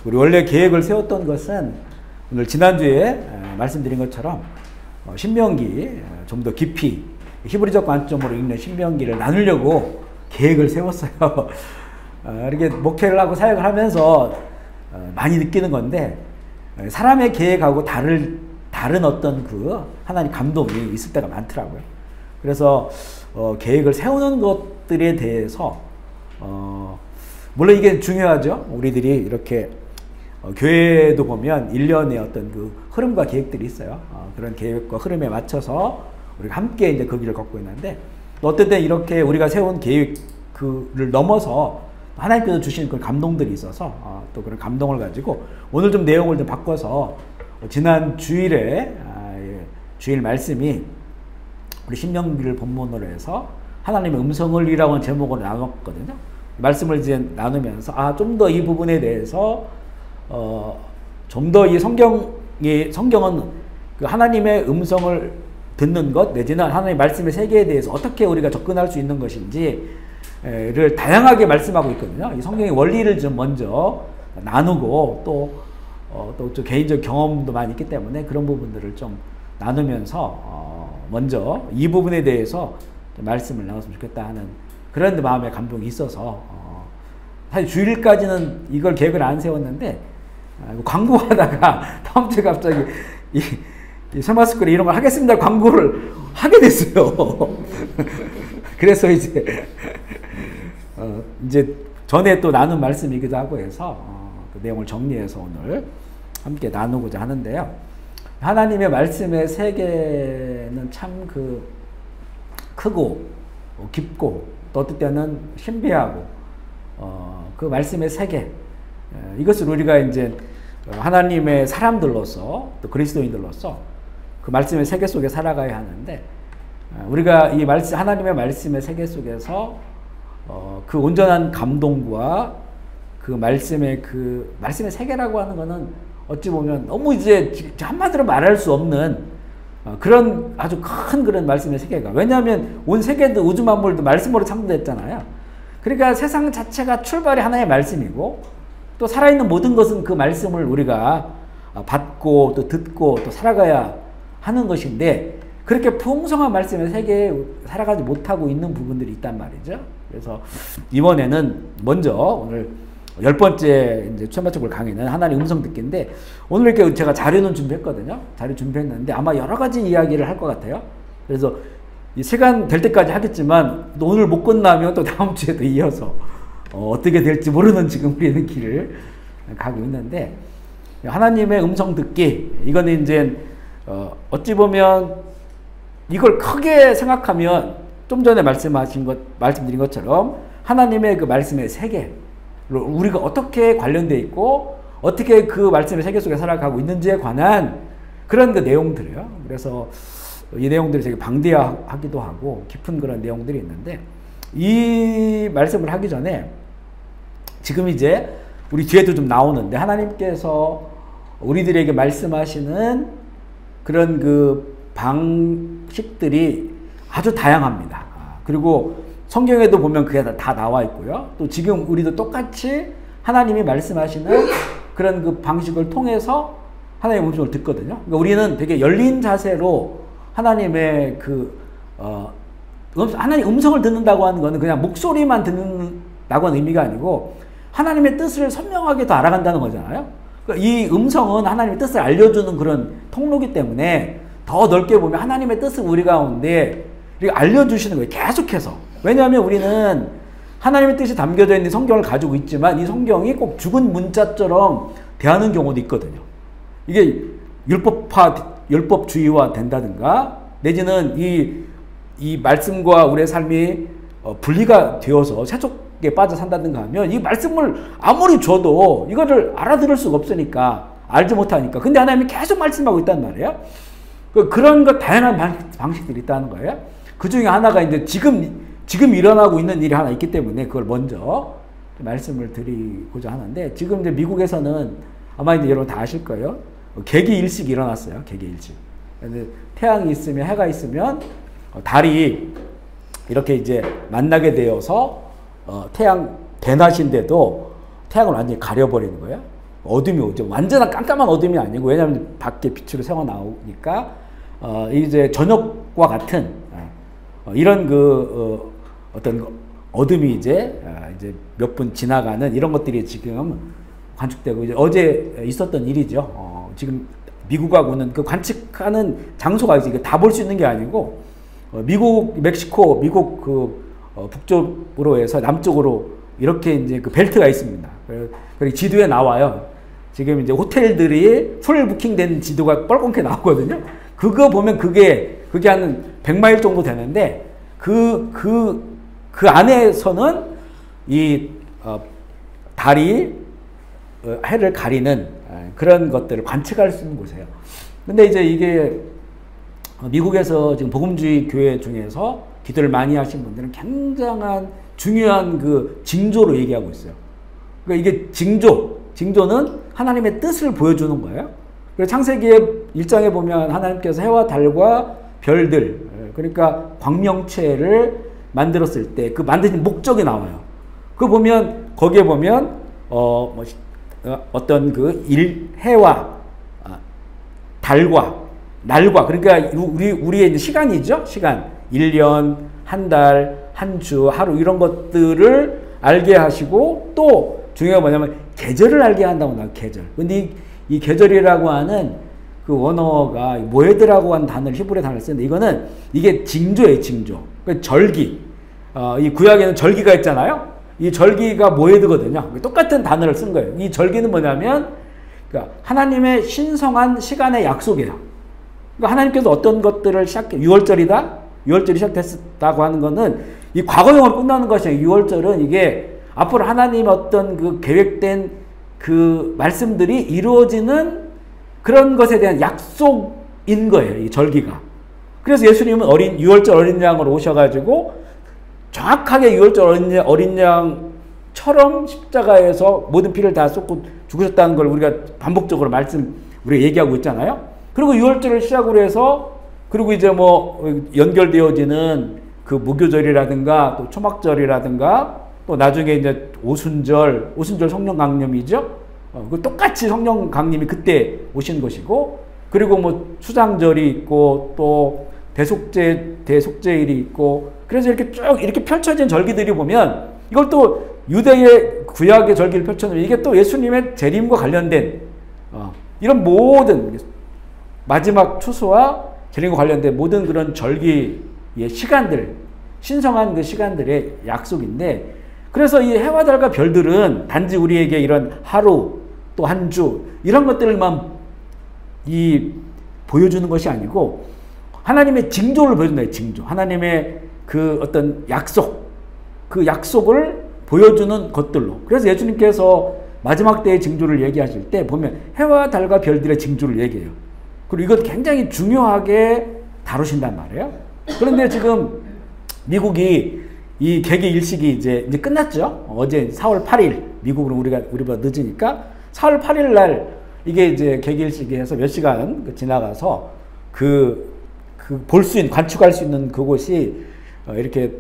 우리 원래 계획을 세웠던 것은 오늘 지난주에 말씀드린 것처럼 신명기 좀 더 깊이 히브리적 관점으로 읽는 신명기를 나누려고 계획을 세웠어요. 이렇게 목회를 하고 사역을 하면서 많이 느끼는 건데 사람의 계획하고 다른 어떤 그 하나님 감동이 있을 때가 많더라고요. 그래서 계획을 세우는 것들에 대해서 물론 이게 중요하죠. 우리들이 이렇게 교회도 보면 1년의 어떤 그 흐름과 계획들이 있어요. 그런 계획과 흐름에 맞춰서 우리가 함께 이제 그 길을 걷고 있는데 어떨 때 이렇게 우리가 세운 계획을 넘어서 하나님께서 주신 그런 감동들이 있어서 또 그런 감동을 가지고 오늘 좀 내용을 좀 바꿔서 지난 주일에 주일 말씀이 우리 신명기를 본문으로 해서 하나님의 음성을이라고 하는 제목으로 나눴거든요. 말씀을 이제 나누면서 좀 더 이 부분에 대해서 좀 더 이 성경은 그 하나님의 음성을 듣는 것 내지는 하나님의 말씀의 세계에 대해서 어떻게 우리가 접근할 수 있는 것인지를 다양하게 말씀하고 있거든요. 이 성경의 원리를 좀 먼저 나누고 또 좀 개인적 경험도 많이 있기 때문에 그런 부분들을 좀 나누면서 먼저 이 부분에 대해서 좀 말씀을 나눴으면 좋겠다 하는 그런 마음의 감동이 있어서 사실 주일까지는 이걸 계획을 안 세웠는데 광고하다가 다음 주에 갑자기 이 서머스쿨에 이런 걸 하겠습니다 광고를 하게 됐어요. 그래서 이제 전에 또 나눈 말씀이기도 하고 해서 그 내용을 정리해서 오늘 함께 나누고자 하는데요. 하나님의 말씀의 세계는 참 크고 깊고 또 어떨 때는 신비하고 그 말씀의 세계 이것을 우리가 이제 하나님의 사람들로서 또 그리스도인들로서 그 말씀의 세계 속에 살아가야 하는데 우리가 이 하나님의 말씀의 세계 속에서 그 온전한 감동과 그 말씀의 세계라고 하는 것은 어찌 보면 너무 이제 한마디로 말할 수 없는 그런 아주 큰 그런 말씀의 세계가 왜냐하면 온 세계도 우주 만물도 말씀으로 창조됐잖아요. 그러니까 세상 자체가 출발이 하나의 말씀이고 또 살아있는 모든 것은 그 말씀을 우리가 받고 또 듣고 또 살아가야 하는 것인데 그렇게 풍성한 말씀의 세계에 살아가지 못하고 있는 부분들이 있단 말이죠. 그래서 이번에는 먼저 오늘 10번째 이제 최마초골 강의는 하나님 음성 듣기인데 오늘 이렇게 제가 자료는 준비했거든요. 자료 준비했는데 아마 여러 가지 이야기를 할 것 같아요. 그래서 이 시간 될 때까지 하겠지만 또 오늘 못 끝나면 또 다음 주에도 이어서 어떻게 될지 모르는 지금 우리는 길을 가고 있는데 하나님의 음성 듣기 이거는 이제 어찌 보면 이걸 크게 생각하면 좀 전에 말씀드린 것처럼 하나님의 그 말씀의 세계 우리가 어떻게 관련되어 있고 어떻게 그 말씀의 세계 속에 살아가고 있는지에 관한 그런 그 내용들이에요. 그래서 이 내용들이 되게 방대하기도 하고 깊은 그런 내용들이 있는데 이 말씀을 하기 전에 지금 이제 우리 뒤에도 좀 나오는데 하나님께서 우리들에게 말씀하시는 그런 그 방식들이 아주 다양합니다. 그리고 성경에도 보면 그게 다 나와 있고요. 또 지금 우리도 똑같이 하나님이 말씀하시는 그런 그 방식을 통해서 하나님의 음성을 듣거든요. 그러니까 우리는 되게 열린 자세로 하나님의 하나님 음성을 듣는다고 하는 거는 그냥 목소리만 듣는다고 하는 의미가 아니고 하나님의 뜻을 선명하게 더 알아간다는 거잖아요. 그러니까 이 음성은 하나님의 뜻을 알려주는 그런 통로이기 때문에 더 넓게 보면 하나님의 뜻을 우리 가운데 알려주시는 거예요. 계속해서. 왜냐하면 우리는 하나님의 뜻이 담겨져 있는 성경을 가지고 있지만 이 성경이 꼭 죽은 문자처럼 대하는 경우도 있거든요. 이게 율법주의화 된다든가 내지는 이 말씀과 우리의 삶이 분리가 되어서 세속에 빠져 산다든가 하면 이 말씀을 아무리 줘도 이거를 알아들을 수가 없으니까 알지 못하니까 근데 하나님이 계속 말씀하고 있단 말이에요. 그런 것 다양한 방식들이 있다는 거예요. 그 중에 하나가 이제 지금 일어나고 있는 일이 하나 있기 때문에 그걸 먼저 말씀을 드리고자 하는데 지금 이제 미국에서는 아마 이제 여러분 다 아실 거예요. 개기일식이 일어났어요. 개기일식. 태양이 있으면 해가 있으면 달이 이렇게 이제 만나게 되어서 태양 대낮인데도 태양을 완전히 가려버리는 거예요. 어둠이 오죠. 완전한 깜깜한 어둠이 아니고, 왜냐하면 밖에 빛으로 새어 나오니까 이제 저녁과 같은 이런 어떤 어둠이 이제 몇 분 지나가는 이런 것들이 지금 관측되고, 이제 어제 있었던 일이죠. 지금 미국하고는 그 관측하는 장소가 이제 다 볼 수 있는 게 아니고, 미국, 멕시코, 미국 북쪽으로 해서 남쪽으로 이렇게 이제 그 벨트가 있습니다. 그리고 지도에 나와요. 지금 이제 호텔들이 풀 부킹된 지도가 뻘겋게 나오거든요. 그거 보면 그게 한 100마일 정도 되는데, 그 안에서는 이 달이 해를 가리는 그런 것들을 관측할 수 있는 곳이에요. 근데 이제 이게 미국에서 지금 복음주의 교회 중에서 기도를 많이 하신 분들은 굉장한 중요한 그 징조로 얘기하고 있어요. 그러니까 이게 징조는 하나님의 뜻을 보여주는 거예요. 그래서 창세기의 1장에 보면 하나님께서 해와 달과 별들, 그러니까 광명체를 만들었을 때 그 만드신 목적이 나와요. 그거 보면, 거기에 보면 어떤 그 해와 달과 날과, 그러니까 우리의 시간이죠. 시간. 1년, 한 달, 한 주, 하루, 이런 것들을 알게 하시고, 또 중요한 게 뭐냐면 계절을 알게 한다고 나와요. 계절. 근데 이 계절이라고 하는 그 원어가 모에드라고 하는 단어를, 히브리 단어를 쓰는데, 이게 징조예요. 징조. 그러니까 절기. 이 구약에는 절기가 있잖아요. 이 절기가 모에드거든요. 똑같은 단어를 쓴 거예요. 이 절기는 뭐냐면, 그러니까 하나님의 신성한 시간의 약속이에요. 그러니까 하나님께서 어떤 것들을 6월절이 시작됐다고 하는 거는 이 과거형으로 끝나는 것이에요. 6월절은 이게 앞으로 하나님의 어떤 그 계획된 그 말씀들이 이루어지는 그런 것에 대한 약속인 거예요. 이 절기가. 그래서 예수님은 6월절 어린 양으로 오셔가지고 정확하게 6월절 어린 양처럼 십자가에서 모든 피를 다 쏟고 죽으셨다는 걸 우리가 반복적으로 우리가 얘기하고 있잖아요. 그리고 6월절을 시작으로 해서, 그리고 이제 연결되어지는 그 무교절이라든가 또 초막절이라든가 또 나중에 이제 오순절 성령 강림이죠. 그 똑같이 성령 강림이 그때 오신 것이고, 그리고 수장절이 있고 또 대속죄일이 있고, 그래서 이렇게 쭉 이렇게 펼쳐진 절기들이 보면, 이걸 또 유대의 구약의 절기를 펼쳐놓으면 이게 또 예수님의 재림과 관련된 이런 모든 마지막 추수와 재림과 관련된 모든 그런 절기의 시간들, 신성한 그 시간들의 약속인데, 그래서 이 해와 달과 별들은 단지 우리에게 이런 하루 또 한 주 이런 것들만 보여주는 것이 아니고, 하나님의 징조를 보여준다. 징조. 하나님의 그 어떤 약속, 그 약속을 보여주는 것들로. 그래서 예수님께서 마지막 때의 징조를 얘기하실 때 보면 해와 달과 별들의 징조를 얘기해요. 그리고 이것 굉장히 중요하게 다루신단 말이에요. 그런데 지금 미국이 이 개기 일식이 이제 끝났죠. 어제 4월 8일, 미국으로 우리보다 늦으니까 4월 8일 날 이게 이제 개기 일식이 해서 몇 시간 지나가서 볼 수 있는, 관측할 수 있는 그곳이 이렇게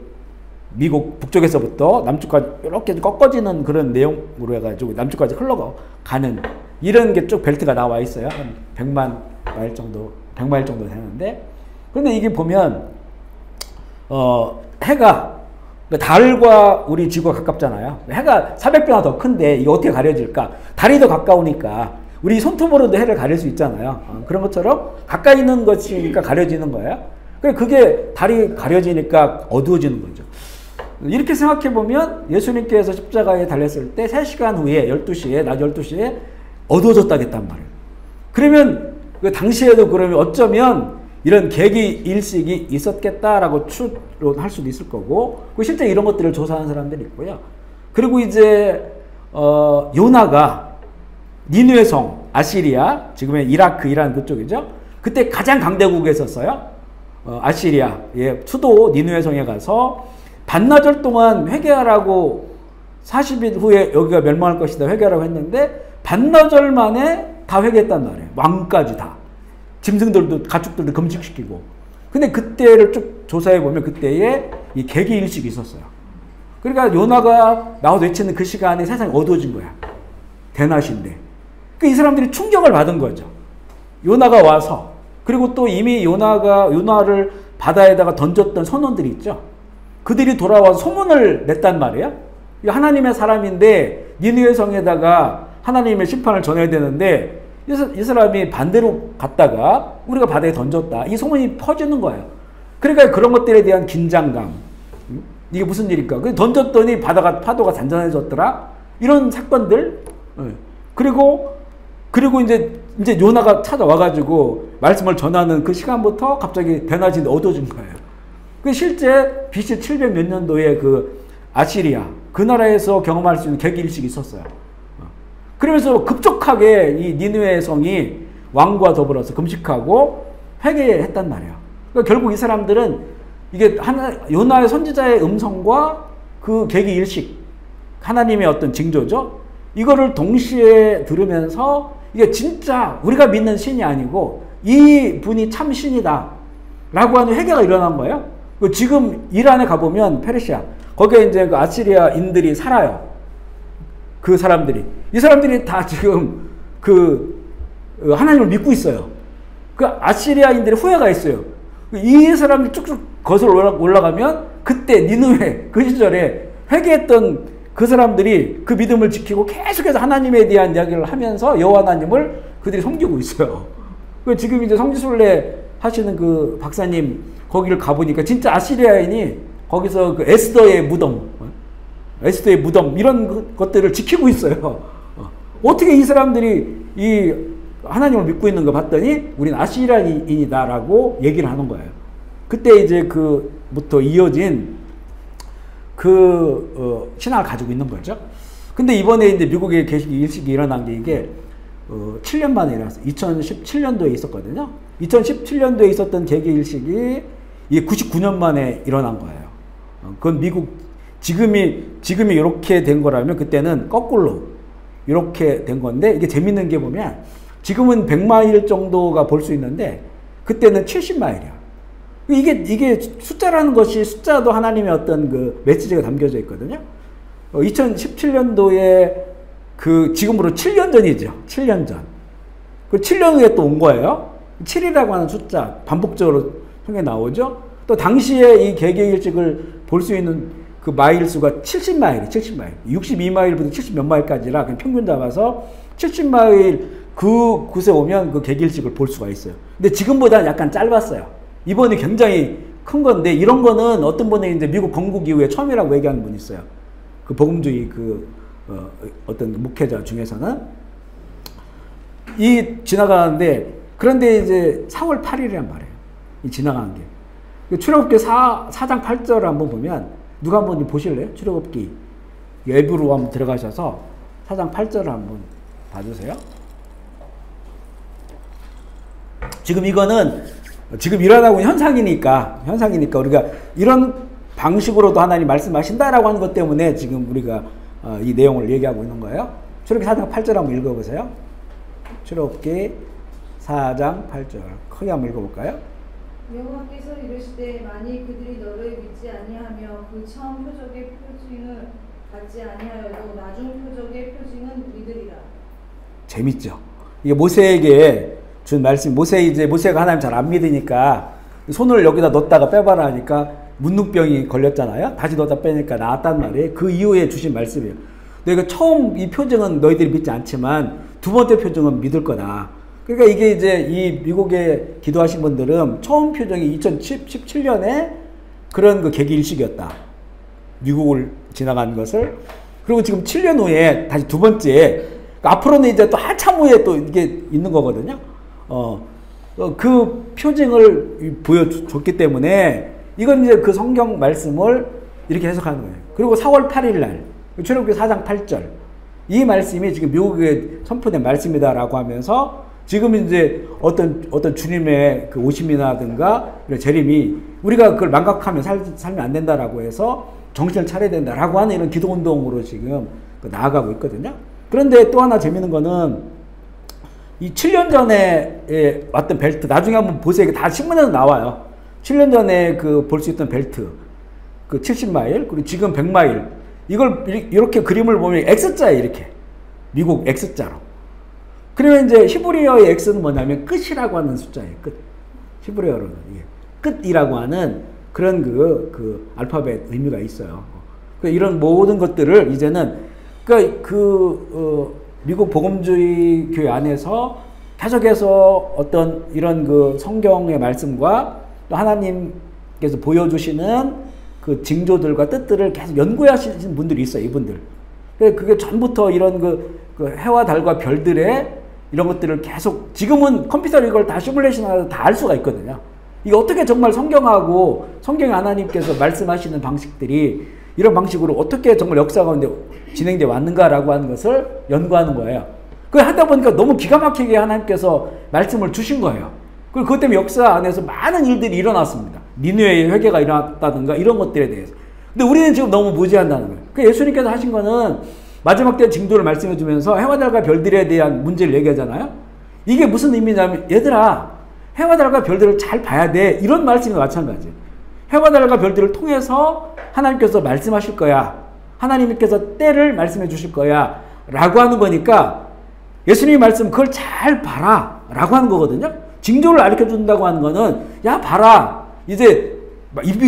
미국 북쪽에서부터 남쪽까지 이렇게 꺾어지는 그런 내용으로 해가지고 남쪽까지 흘러가는 이런 게 쭉 벨트가 나와 있어요. 한 100마일 정도 되는데, 그런데 이게 보면 해가, 달과 우리 지구가 가깝잖아요. 해가 400배나 더 큰데 이게 어떻게 가려질까? 달이 더 가까우니까 우리 손톱으로도 해를 가릴 수 있잖아요. 그런 것처럼 가까이 있는 것이니까 가려지는 거예요. 그게 달이 가려지니까 어두워지는 거죠. 이렇게 생각해 보면 예수님께서 십자가에 달렸을 때 3시간 후에 낮 12시에 어두워졌다겠단 말이에요. 그러면 그 당시에도 그러면 어쩌면 이런 계기 일식이 있었겠다라고 추론할 수도 있을 거고, 실제 이런 것들을 조사한 사람들이 있고요. 그리고 이제 요나가 니느웨 성, 아시리아, 지금의 이라크, 이란 그쪽이죠. 그때 가장 강대국에 있었어요. 아시리아의 수도 니느웨 성에 가서 반나절 동안 회개하라고, 40일 후에 여기가 멸망할 것이다 회개하라고 했는데 반나절 만에 다 회개했단 말이에요. 왕까지 다. 짐승들도, 가축들도 금식시키고. 근데 그때를 쭉 조사해보면 그때에 이 계기일식이 있었어요. 그러니까 요나가 나와서 외치는 그 시간에 세상이 어두워진 거야. 대낮인데. 이 사람들이 충격을 받은 거죠. 요나가 와서. 그리고 또 이미 요나를 바다에다가 던졌던 선원들이 있죠. 그들이 돌아와서 소문을 냈단 말이에요. 하나님의 사람인데 니느웨 성에다가 하나님의 심판을 전해야 되는데 이 사람이 반대로 갔다가 우리가 바다에 던졌다. 이 소문이 퍼지는 거예요. 그러니까 그런 것들에 대한 긴장감. 이게 무슨 일일까? 던졌더니 파도가 잔잔해졌더라. 이런 사건들. 그리고 이제 요나가 찾아와가지고 말씀을 전하는 그 시간부터 갑자기 대낮이 어두워진 거예요. 실제 BC 700 몇 년도에 그 아시리아 그 나라에서 경험할 수 있는 계기일식이 있었어요. 그러면서 급속하게 이 니느웨 성이 왕과 더불어서 금식하고 회개했단 말이에요. 그러니까 결국 이 사람들은 이게 요나의 선지자의 음성과 그 계기일식 하나님의 어떤 징조죠. 이거를 동시에 들으면서 이게 진짜 우리가 믿는 신이 아니고 이 분이 참 신이다 라고 하는 회개가 일어난 거예요. 지금 이란에 가보면 페르시아 거기에 이제 그 아시리아인들이 살아요. 그 사람들이 이 사람들이 다 지금 그 하나님을 믿고 있어요. 그 아시리아인들의 후예가 있어요. 이 사람들이 쭉쭉 거슬러 올라가면 그때 니느웨 그 시절에 회개했던 그 사람들이 그 믿음을 지키고 계속해서 하나님에 대한 이야기를 하면서 여호와 하나님을 그들이 섬기고 있어요. 지금 이제 성지순례 하시는 그 박사님 거기를 가보니까 진짜 아시리아인이 거기서 그 에스더의 무덤 이런 것들을 지키고 있어요. 어떻게 이 사람들이 이 하나님을 믿고 있는 거 봤더니 우리는 아시리아인이다라고 얘기를 하는 거예요. 그때 이제 그부터 이어진 신앙을 가지고 있는 거죠. 근데 이번에 이제 미국의 계시기 일식이 일어난 게 이게 7년 만에 일어났어요. 2017년도에 있었거든요. 2017년도에 있었던 계기 일식이 이게 99년 만에 일어난 거예요. 그건 미국 지금이 이렇게 된 거라면 그때는 거꾸로 이렇게 된 건데 이게 재밌는 게 보면 지금은 100마일 정도가 볼 수 있는데 그때는 70마일이야. 이게 숫자라는 것이 숫자도 하나님의 어떤 그 메시지가 담겨져 있거든요. 2017년도에 지금으로 7년 전이죠. 7년 전. 그 7년 후에 또 온 거예요. 7이라고 하는 숫자 반복적으로 성경에 나오죠. 또 당시에 이 개개일식을 볼 수 있는 그 마일 수가 70마일. 62마일부터 70 몇 마일까지라 그냥 평균 잡아서 70마일 그곳에 오면 그 개개일식을 볼 수가 있어요. 근데 지금보다는 약간 짧았어요. 이번이 굉장히 큰 건데 이런 거는 어떤 분이 이제 미국 건국 이후에 처음이라고 얘기하는 분이 있어요. 그 복음주의 어떤 목회자 중에서는 지나가는데 그런데 이제 4월 8일이란 말이에요. 이 지나가는 게. 출애굽기 4장 8절을 한번 보면 누가 한번 보실래요? 출애굽기 앱으로 한번 들어가셔서 4장 8절을 한번 봐주세요. 지금 이거는 지금 일어나고 있는 현상이니까 우리가 이런 방식으로도 하나님 말씀하신다라고 하는 것 때문에 지금 우리가 이 내용을 얘기하고 있는 거예요. 출애굽기 4장 8절 한번 읽어보세요. 출애굽기 4장 8절 크게 한번 읽어볼까요? 여호와께서 이르시되 만일 그들이 너를 믿지 아니하며 그 처음 표적의 표징을 받지 아니하여도 나중 표적의 표징은 믿으리라. 재밌죠? 이게 모세에게 준 말씀, 모세가 하나님 잘 안 믿으니까 손을 여기다 넣었다가 빼봐라 하니까 문둥병이 걸렸잖아요. 다시 넣었다 빼니까 나았단 말이에요. 그 이후에 주신 말씀이에요. 너희가 처음 이 표징은 너희들이 믿지 않지만 두 번째 표징은 믿을 거다. 그러니까 이게 이제 이 미국에 기도하신 분들은 처음 표징이 2017년에 그런 그 계기일식이었다. 미국을 지나간 것을. 그리고 지금 7년 후에 다시 두 번째, 앞으로는 이제 또 한참 후에 또 이게 있는 거거든요. 그 표징을 보여줬기 때문에 이건 이제 그 성경 말씀을 이렇게 해석하는 거예요. 그리고 4월 8일 날, 출애굽기 4장 8절. 이 말씀이 지금 미국에 선포된 말씀이다라고 하면서 지금 이제 어떤 주님의 그 오심이라든가 재림이 우리가 그걸 망각하면 살면 안 된다라고 해서 정신을 차려야 된다라고 하는 이런 기도 운동으로 지금 나아가고 있거든요. 그런데 또 하나 재밌는 거는 이 7년 전에 왔던 벨트, 나중에 한번 보세요. 이게 다 신문에서 나와요. 7년 전에 그 볼 수 있던 벨트, 그 70마일, 그리고 지금 100마일. 이걸 이렇게 그림을 보면 X자예요, 이렇게. 미국 X자로. 그러면 이제 히브리어의 X는 뭐냐면 끝이라고 하는 숫자예요. 끝. 히브리어로는 끝이라고 하는 그런 그 알파벳 의미가 있어요. 이런 모든 것들을 이제는 미국 복음주의 교회 안에서 계속해서 어떤 이런 그 성경의 말씀과 또 하나님께서 보여주시는 그 징조들과 뜻들을 계속 연구하시는 분들이 있어요. 이분들. 그게 전부터 이런 그 해와 달과 별들의 이런 것들을 계속 지금은 컴퓨터로 이걸 다 시뮬레이션하고 다 알 수가 있거든요. 이게 어떻게 정말 성경하고 성경의 하나님께서 말씀하시는 방식들이 이런 방식으로 어떻게 정말 역사 가운데 진행되어 왔는가라고 하는 것을 연구하는 거예요. 그걸 하다 보니까 너무 기가 막히게 하나님께서 말씀을 주신 거예요. 그리고 그것 때문에 역사 안에서 많은 일들이 일어났습니다. 니느웨의 회개가 일어났다든가 이런 것들에 대해서. 근데 우리는 지금 너무 무지한다는 거예요. 그 예수님께서 하신 거는 마지막 때 징조를 말씀해 주면서 해와 달과 별들에 대한 문제를 얘기하잖아요. 이게 무슨 의미냐면 얘들아 해와 달과 별들을 잘 봐야 돼. 이런 말씀이 마찬가지예요. 해와 달과 별들을 통해서 하나님께서 말씀하실 거야. 하나님께서 때를 말씀해 주실 거야. 라고 하는 거니까 예수님의 말씀 그걸 잘 봐라. 라고 하는 거거든요. 징조를 가르쳐 준다고 하는 거는 야 봐라. 이제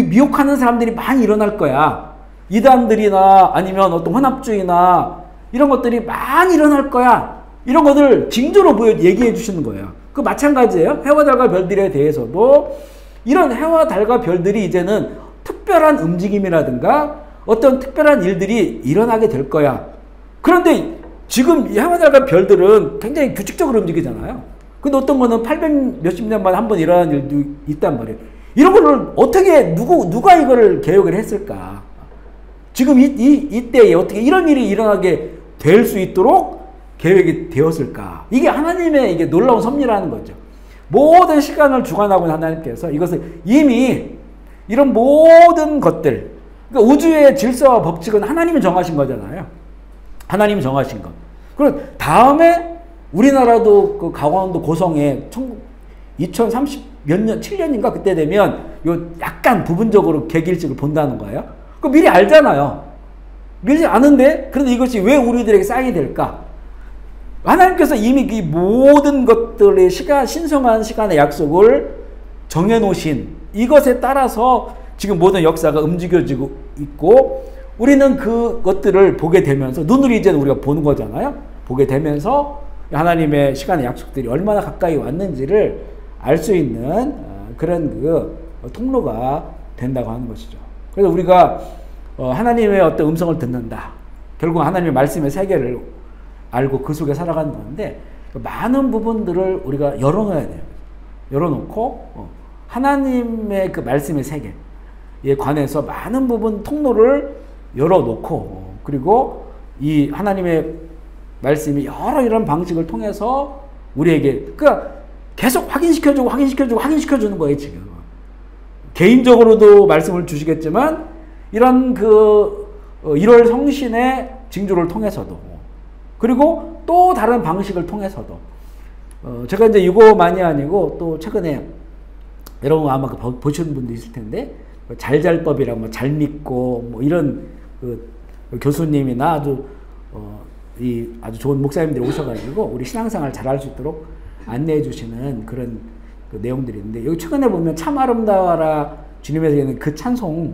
미혹하는 사람들이 많이 일어날 거야. 이단들이나 아니면 어떤 혼합주의나 이런 것들이 많이 일어날 거야. 이런 것들 징조로 얘기해 주시는 거예요. 그 마찬가지예요. 해와 달과 별들에 대해서도 이런 해와 달과 별들이 이제는 특별한 움직임이라든가 어떤 특별한 일들이 일어나게 될 거야. 그런데 지금 이 해와 달과 별들은 굉장히 규칙적으로 움직이잖아요. 근데 어떤 거는 800 몇십 년 만에 한 번 일어나는 일도 있단 말이에요. 이런 거를 어떻게 누가 이거를 계획을 했을까? 지금 이때에 어떻게 이런 일이 일어나게 될 수 있도록 계획이 되었을까? 이게 하나님의 이게 놀라운 섭리라는 거죠. 모든 시간을 주관하고 있는 하나님께서 이것을 이미 이런 모든 것들, 그러니까 우주의 질서와 법칙은 하나님이 정하신 거잖아요. 하나님이 정하신 것. 그리고 다음에 우리나라도 그 강원도 고성에 2030 몇 년, 7년인가 그때 되면 요 약간 부분적으로 개길직을 본다는 거예요. 그 미리 알잖아요. 미리 아는데 그런데 이것이 왜 우리들에게 쌓이게 될까? 하나님께서 이미 이 모든 것들의 신성한 시간의 약속을 정해놓으신 이것에 따라서 지금 모든 역사가 움직여지고 있고 우리는 그것들을 보게 되면서 눈으로 이제는 우리가 보는 거잖아요. 보게 되면서 하나님의 시간의 약속들이 얼마나 가까이 왔는지를 알 수 있는 그런 그 통로가 된다고 하는 것이죠. 그래서 우리가 하나님의 어떤 음성을 듣는다. 결국 하나님의 말씀의 세계를 알고 그 속에 살아가는 건데 많은 부분들을 우리가 열어놔야 돼요. 열어놓고 하나님의 그 말씀의 세계에 관해서 많은 부분 통로를 열어놓고 그리고 이 하나님의 말씀이 여러 이런 방식을 통해서 우리에게 그러니까 계속 확인시켜주는 거예요, 지금. 개인적으로도 말씀을 주시겠지만, 이런 1월 성신의 징조를 통해서도, 그리고 또 다른 방식을 통해서도, 제가 이제 이거만이 아니고, 또 최근에, 여러분 아마 보시는 분도 있을 텐데, 잘잘법이라고, 뭐 잘 믿고, 뭐 이런 교수님이나 아주 좋은 목사님들이 오셔가지고, 우리 신앙생활 잘할 수 있도록 안내해 주시는 그런 그 내용들이 있는데 여기 최근에 보면 참 아름다워라 주님에서 있는 그 찬송이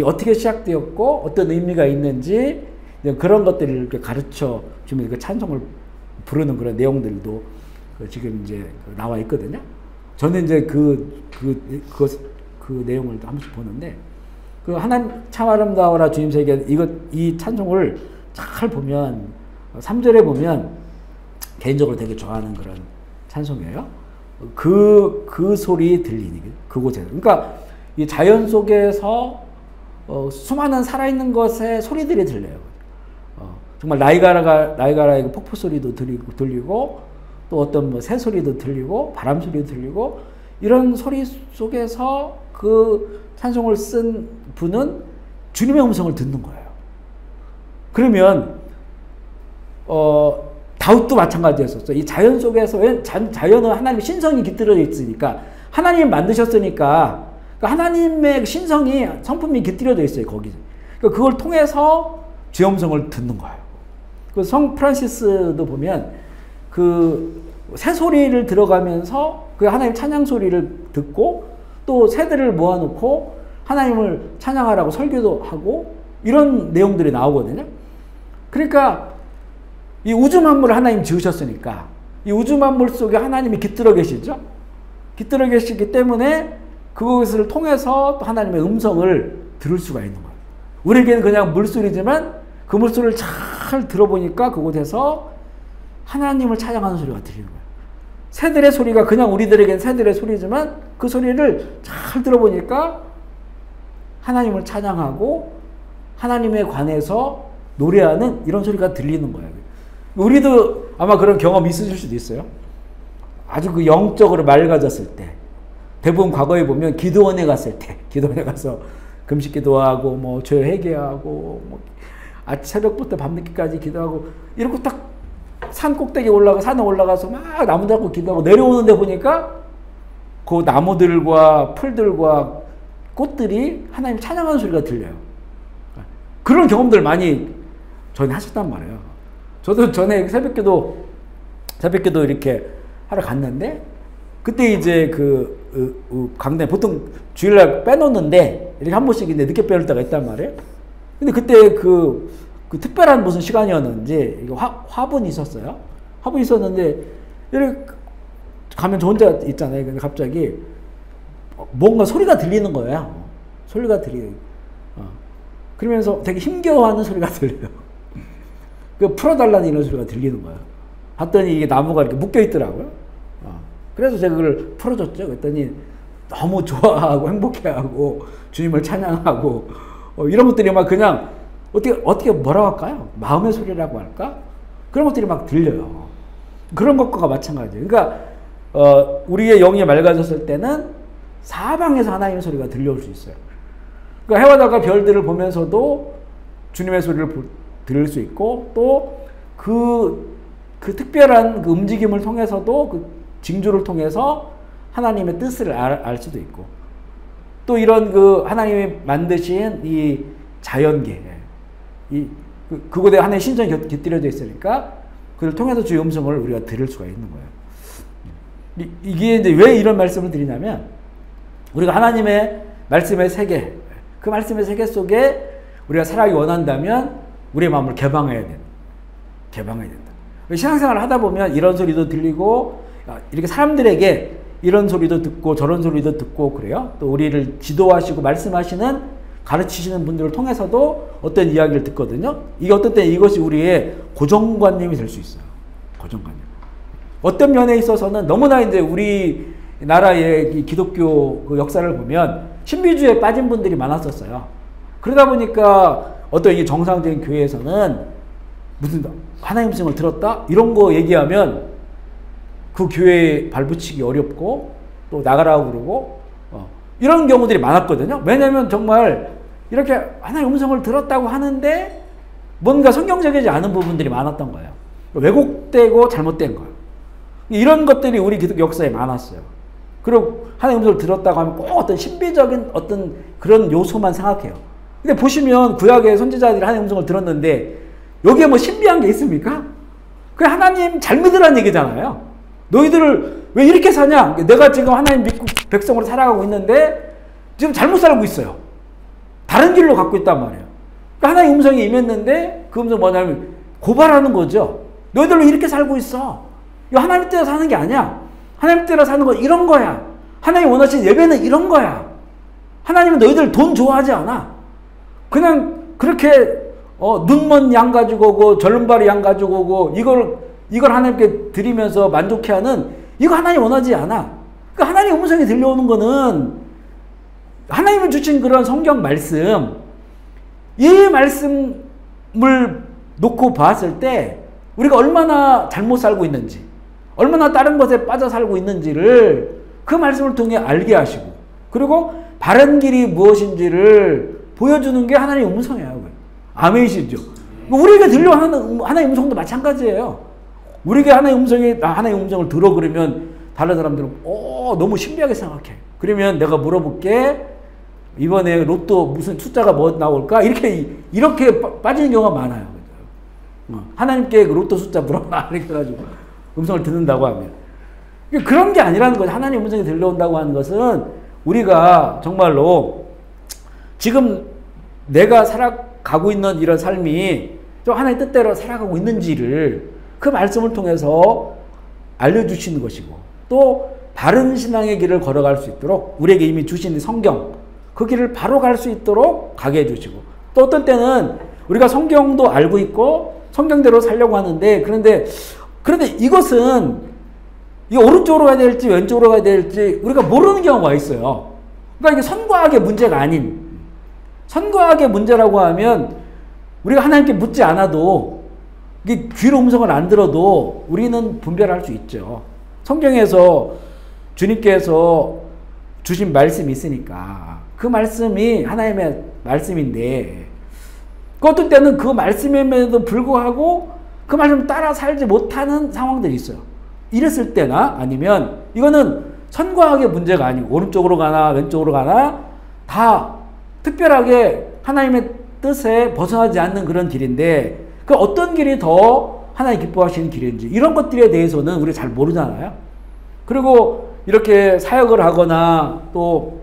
어떻게 시작되었고 어떤 의미가 있는지 그런 것들을 이렇게 가르쳐 주면서 그 찬송을 부르는 그런 내용들도 지금 이제 나와 있거든요. 저는 이제 그 내용을 한 번씩 보는데 그 하나님 참 아름다워라 주님 세계 이 찬송을 잘 보면 3절에 보면 개인적으로 되게 좋아하는 그런 찬송이에요. 그 소리 들리니 그곳에서. 그러니까 이 자연 속에서 수많은 살아있는 것의 소리들이 들려요. 정말 나이가라의 폭포 소리도 들리고 또 어떤 뭐 새 소리도 들리고 바람 소리도 들리고 이런 소리 속에서 그 찬송을 쓴 분은 주님의 음성을 듣는 거예요. 그러면 다윗도 마찬가지였었어. 이 자연 속에서, 자연은 하나님의 신성이 깃들어져 있으니까, 하나님이 만드셨으니까, 하나님의 신성이, 성품이 깃들어져 있어요, 거기. 그걸 통해서 주의 음성을 듣는 거예요. 그 성 프란시스도 보면 그 새소리를 들어가면서 그 하나님 찬양 소리를 듣고 또 새들을 모아놓고 하나님을 찬양하라고 설교도 하고 이런 내용들이 나오거든요. 그러니까 이 우주 만물을 하나님 지으셨으니까 이 우주 만물 속에 하나님이 깃들어 계시죠. 깃들어 계시기 때문에 그것을 통해서 또 하나님의 음성을 들을 수가 있는 거예요. 우리에게는 그냥 물소리지만 그 물소리를 잘 들어보니까 그곳에서 하나님을 찬양하는 소리가 들리는 거예요. 새들의 소리가 그냥 우리들에게는 새들의 소리지만 그 소리를 잘 들어보니까 하나님을 찬양하고 하나님에 관해서 노래하는 이런 소리가 들리는 거예요. 우리도 아마 그런 경험 있으실 수도 있어요. 아주 그 영적으로 맑아졌을 때. 대부분 과거에 보면 기도원에 갔을 때, 기도원에 가서 금식 기도하고 뭐 죄 회개하고 뭐 새벽부터 밤늦게까지 기도하고 이러고 딱 산 꼭대기 산에 올라가서 막 나무 잡고 기도하고 내려오는데 보니까 그 나무들과 풀들과 꽃들이 하나님 찬양하는 소리가 들려요. 그런 경험들 많이 전에 하셨단 말이에요. 저도 전에 새벽기도 이렇게 하러 갔는데 그때 이제 강단 보통 주일날 빼놓는데 이렇게 한 번씩 이제 늦게 빼올 때가 있단 말이에요. 근데 그때 그 특별한 무슨 시간이었는지 화분이 있었어요. 화분이 있었는데 이렇게 가면 저 혼자 있잖아요. 근데 갑자기 뭔가 소리가 들리는 거예요. 소리가 들리고 그러면서 되게 힘겨워하는 소리가 들려요. 그 풀어달라는 이런 소리가 들리는 거예요. 봤더니 이게 나무가 이렇게 묶여 있더라고요. 그래서 제가 그걸 풀어줬죠. 그랬더니 너무 좋아하고 행복해하고 주님을 찬양하고 이런 것들이 막 그냥 어떻게 뭐라고 할까요? 마음의 소리라고 할까? 그런 것들이 막 들려요. 그런 것과 마찬가지예요. 그러니까 우리의 영이 맑아졌을 때는 사방에서 하나님의 소리가 들려올 수 있어요. 그러니까 해와 달과 별들을 보면서도 주님의 소리를 들을 수 있고 또 그 특별한 그 움직임을 통해서도 그 징조를 통해서 하나님의 뜻을 알 수도 있고 또 이런 그 하나님이 만드신 이 자연계 그곳에 하나님의 신전이 곁들여져 있으니까 그걸 통해서 주의 음성을 우리가 들을 수가 있는 거예요. 이게 이제 왜 이런 말씀을 드리냐면 우리가 하나님의 말씀의 세계 그 말씀의 세계 속에 우리가 살아가기 원한다면 우리의 마음을 개방해야 된다. 개방해야 된다. 신앙생활을 하다 보면 이런 소리도 들리고 이렇게 사람들에게 이런 소리도 듣고 저런 소리도 듣고 그래요. 또 우리를 지도하시고 말씀하시는 가르치시는 분들을 통해서도 어떤 이야기를 듣거든요. 이게 어떤 때 이것이 우리의 고정관념이 될 수 있어요. 고정관념. 어떤 면에 있어서는 너무나 이제 우리나라의 기독교 그 역사를 보면 신비주의에 빠진 분들이 많았었어요. 그러다 보니까 어떤 이 정상적인 교회에서는 무슨 하나님 음성을 들었다? 이런 거 얘기하면 그 교회에 발붙이기 어렵고 또 나가라고 그러고 이런 경우들이 많았거든요. 왜냐하면 정말 이렇게 하나님 음성을 들었다고 하는데 뭔가 성경적이지 않은 부분들이 많았던 거예요. 왜곡되고 잘못된 거예요. 이런 것들이 우리 기독 역사에 많았어요. 그리고 하나님 음성을 들었다고 하면 꼭 어떤 신비적인 어떤 그런 요소만 생각해요. 근데 보시면 구약의 선지자들이 하나님 음성을 들었는데 여기에 뭐 신비한 게 있습니까? 그게 하나님 잘 믿으라는 얘기잖아요. 너희들을 왜 이렇게 사냐? 내가 지금 하나님 믿고 백성으로 살아가고 있는데 지금 잘못 살고 있어요. 다른 길로 갖고 있단 말이에요. 그러니까 하나님 음성이 임했는데 그 음성 뭐냐면 고발하는 거죠. 너희들 왜 이렇게 살고 있어? 이거 하나님 뜻대로 사는 게 아니야. 하나님 뜻대로 사는 건 이런 거야. 하나님 원하시는 예배는 이런 거야. 하나님은 너희들 돈 좋아하지 않아. 그냥 그렇게 눈먼 양 가지고 오고 절름발이 양 가지고 오고 이걸 하나님께 드리면서 만족해하는 이거 하나님 원하지 않아. 그러니까 하나님 음성이 들려오는 거는 하나님이 주신 그런 성경 말씀 이 말씀을 놓고 봤을 때 우리가 얼마나 잘못 살고 있는지 얼마나 다른 것에 빠져 살고 있는지를 그 말씀을 통해 알게 하시고 그리고 바른 길이 무엇인지를 보여주는 게 하나님의 음성이에요. 아멘이시죠? 우리에게 들려오는 하나님의 음성도 마찬가지예요. 우리에게 하나님의 음성을 들어 그러면 다른 사람들은 너무 신비하게 생각해. 그러면 내가 물어볼게. 이번에 로또 무슨 숫자가 뭐 나올까? 이렇게 빠지는 경우가 많아요. 하나님께 그 로또 숫자 물어봐. 이렇게 해가지고 음성을 듣는다고 하면. 그런 게 아니라는 거죠. 하나님 음성이 들려온다고 하는 것은 우리가 정말로 지금 내가 살아가고 있는 이런 삶이 좀 하나님 뜻대로 살아가고 있는지를 그 말씀을 통해서 알려주시는 것이고, 또 바른 신앙의 길을 걸어갈 수 있도록 우리에게 이미 주신 성경, 그 길을 바로 갈 수 있도록 가게 해주시고, 또 어떤 때는 우리가 성경도 알고 있고 성경대로 살려고 하는데, 그런데 이것은 이 오른쪽으로 가야 될지 왼쪽으로 가야 될지 우리가 모르는 경우가 있어요. 그러니까 이게 선과학의 문제가 아닌, 선과학의 문제라고 하면 우리가 하나님께 묻지 않아도, 이게 귀로 음성을 안 들어도 우리는 분별할 수 있죠. 성경에서 주님께서 주신 말씀이 있으니까 그 말씀이 하나님의 말씀인데, 그 어떤 때는 그 말씀임에도 불구하고 그 말씀 따라 살지 못하는 상황들이 있어요. 이랬을 때나, 아니면 이거는 선과학의 문제가 아니고 오른쪽으로 가나 왼쪽으로 가나 다 특별하게 하나님의 뜻에 벗어나지 않는 그런 길인데, 그 어떤 길이 더 하나님 기뻐하시는 길인지 이런 것들에 대해서는 우리가 잘 모르잖아요. 그리고 이렇게 사역을 하거나 또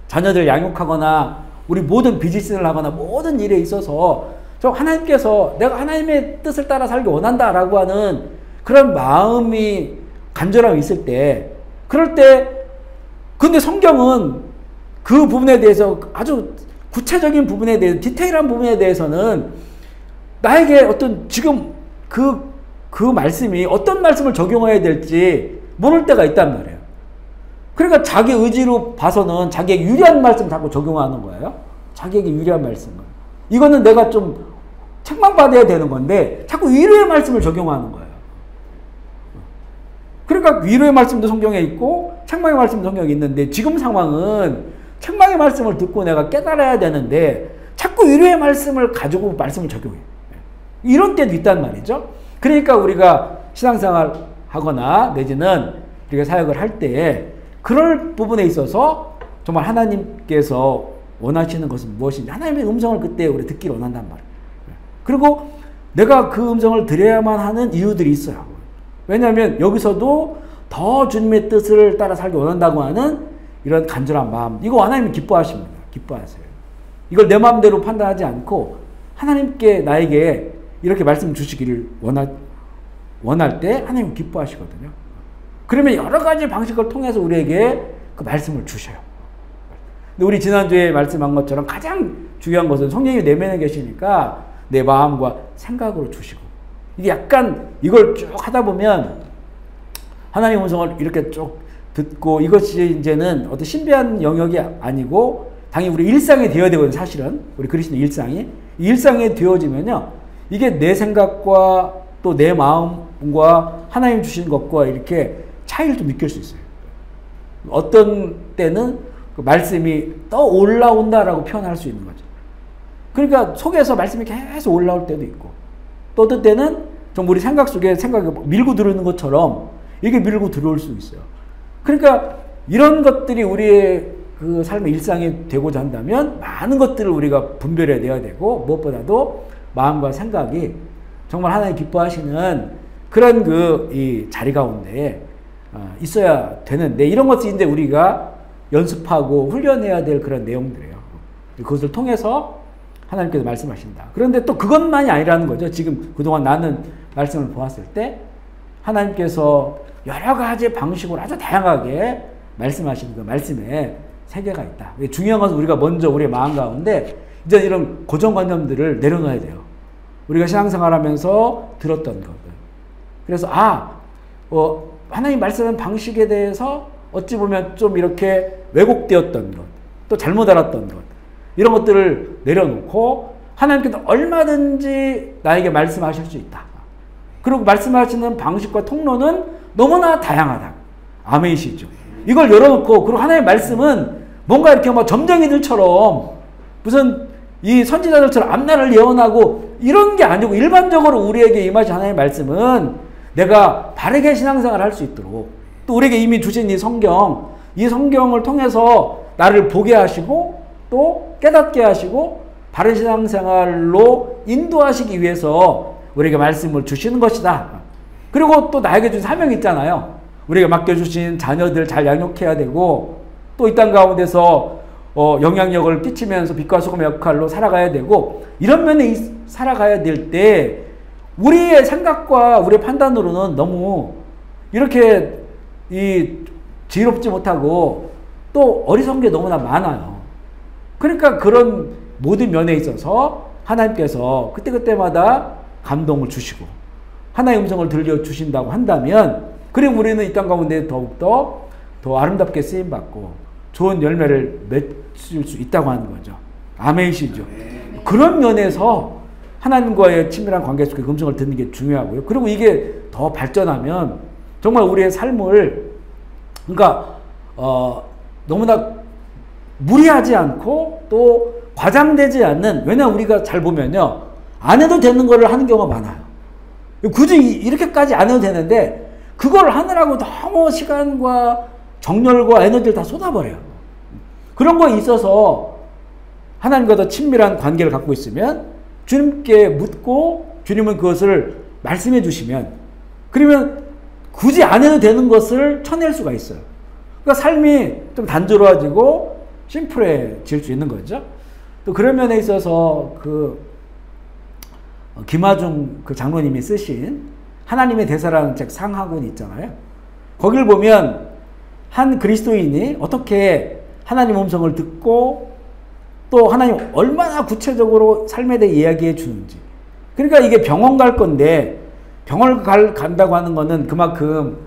자녀들 양육하거나 우리 모든 비즈니스를 하거나 모든 일에 있어서 저 하나님께서 내가 하나님의 뜻을 따라 살기 원한다라고 하는 그런 마음이, 간절함이 있을 때, 그럴 때, 근데 성경은 그 부분에 대해서 아주 구체적인 부분에 대해서, 디테일한 부분에 대해서는 나에게 어떤 지금 그 말씀이 어떤 말씀을 적용해야 될지 모를 때가 있단 말이에요. 그러니까 자기 의지로 봐서는 자기에게 유리한 말씀 자꾸 적용하는 거예요. 자기에게 유리한 말씀을. 이거는 내가 좀 책망받아야 되는 건데 자꾸 위로의 말씀을 적용하는 거예요. 그러니까 위로의 말씀도 성경에 있고 책망의 말씀도 성경에 있는데, 지금 상황은 책망의 말씀을 듣고 내가 깨달아야 되는데 자꾸 위로의 말씀을 가지고 말씀을 적용해. 이런 때도 있단 말이죠. 그러니까 우리가 신앙생활 하거나 내지는 우리가 사역을 할 때 그럴 부분에 있어서 정말 하나님께서 원하시는 것은 무엇인지, 하나님의 음성을 그때 우리 듣기를 원한단 말이에요. 그리고 내가 그 음성을 들어야만 하는 이유들이 있어요. 왜냐하면 여기서도 더 주님의 뜻을 따라 살기 원한다고 하는 이런 간절한 마음, 이거 하나님이 기뻐하십니다. 기뻐하세요. 이걸 내 마음대로 판단하지 않고 하나님께 나에게 이렇게 말씀 주시기를 원할 때 하나님은 기뻐하시거든요. 그러면 여러 가지 방식을 통해서 우리에게 그 말씀을 주셔요. 근데 우리 지난주에 말씀한 것처럼 가장 중요한 것은 성령이 내면에 계시니까 내 마음과 생각으로 주시고, 이게 약간 이걸 쭉 하다 보면 하나님의 음성을 이렇게 쭉 듣고, 이것이 이제는 어떤 신비한 영역이 아니고 당연히 우리 일상이 되어야 되거든요. 사실은 우리 그리스도 일상이 되어지면요, 이게 내 생각과 또 내 마음과 하나님 주신 것과 이렇게 차이를 좀 느낄 수 있어요. 어떤 때는 그 말씀이 떠올라온다라고 표현할 수 있는 거죠. 그러니까 속에서 말씀이 계속 올라올 때도 있고, 또 어떤 때는 좀 우리 생각 속에 생각이 밀고 들어오는 것처럼 이게 밀고 들어올 수 있어요. 그러니까 이런 것들이 우리의 그 삶의 일상이 되고자 한다면 많은 것들을 우리가 분별해야 되고, 무엇보다도 마음과 생각이 정말 하나님 기뻐하시는 그런 이 자리 가운데 있어야 되는데, 이런 것이 이제 우리가 연습하고 훈련해야 될 그런 내용들이에요. 그것을 통해서 하나님께서 말씀하신다. 그런데 또 그것만이 아니라는 거죠. 지금 그동안 나는 말씀을 보았을 때 하나님께서 여러 가지 방식으로 아주 다양하게 말씀하시는 그 말씀에 세계가 있다. 중요한 것은 우리가 먼저 우리의 마음 가운데 이제 이런 고정관념들을 내려놔야 돼요. 우리가 신앙생활하면서 들었던 것들. 그래서 하나님 말씀하는 방식에 대해서 어찌 보면 좀 이렇게 왜곡되었던 것, 또 잘못 알았던 것, 이런 것들을 내려놓고 하나님께서 얼마든지 나에게 말씀하실 수 있다. 그리고 말씀하시는 방식과 통로는 너무나 다양하다. 아멘이시죠. 이걸 열어놓고, 그리고 하나님의 말씀은 뭔가 이렇게 막 점쟁이들처럼 무슨 이 선지자들처럼 앞날을 예언하고 이런 게 아니고, 일반적으로 우리에게 임하신 하나님의 말씀은 내가 바르게 신앙생활을 할 수 있도록, 또 우리에게 이미 주신 이 성경을 통해서 나를 보게 하시고 또 깨닫게 하시고 바른 신앙생활로 인도하시기 위해서 우리에게 말씀을 주시는 것이다. 그리고 또 나에게 준 사명이 있잖아요. 우리가 맡겨주신 자녀들 잘 양육해야 되고 또 이 땅 가운데서 영향력을 끼치면서 빛과 소금의 역할로 살아가야 되고 이런 면에 살아가야 될 때 우리의 생각과 우리의 판단으로는 너무 이렇게 지혜롭지 못하고 또 어리석은 게 너무나 많아요. 그러니까 그런 모든 면에 있어서 하나님께서 그때그때마다 감동을 주시고 하나의 음성을 들려주신다고 한다면 그리고 우리는 이 땅 가운데 더욱더 더 아름답게 쓰임받고 좋은 열매를 맺을 수 있다고 하는 거죠. 아멘이시죠. 그런 면에서 하나님과의 친밀한 관계 속에 음성을 듣는 게 중요하고요. 그리고 이게 더 발전하면 정말 우리의 삶을 그러니까 너무나 무리하지 않고 또 과장되지 않는 왜냐하면 우리가 잘 보면요. 안 해도 되는 거를 하는 경우가 많아요. 굳이 이렇게까지 안 해도 되는데 그걸 하느라고 너무 시간과 정열과 에너지를 다 쏟아버려요. 그런 거에 있어서 하나님과 더 친밀한 관계를 갖고 있으면 주님께 묻고 주님은 그것을 말씀해 주시면 그러면 굳이 안 해도 되는 것을 쳐낼 수가 있어요. 그러니까 삶이 좀 단조로워지고 심플해질 수 있는 거죠. 또 그런 면에 있어서 김하중 그 장로님이 쓰신 하나님의 대사라는 책 상하군 있잖아요. 거기를 보면 한 그리스도인이 어떻게 하나님 음성을 듣고 또 하나님 얼마나 구체적으로 삶에 대해 이야기해 주는지. 그러니까 이게 병원 갈 건데 병원을 간다고 하는 거는 그만큼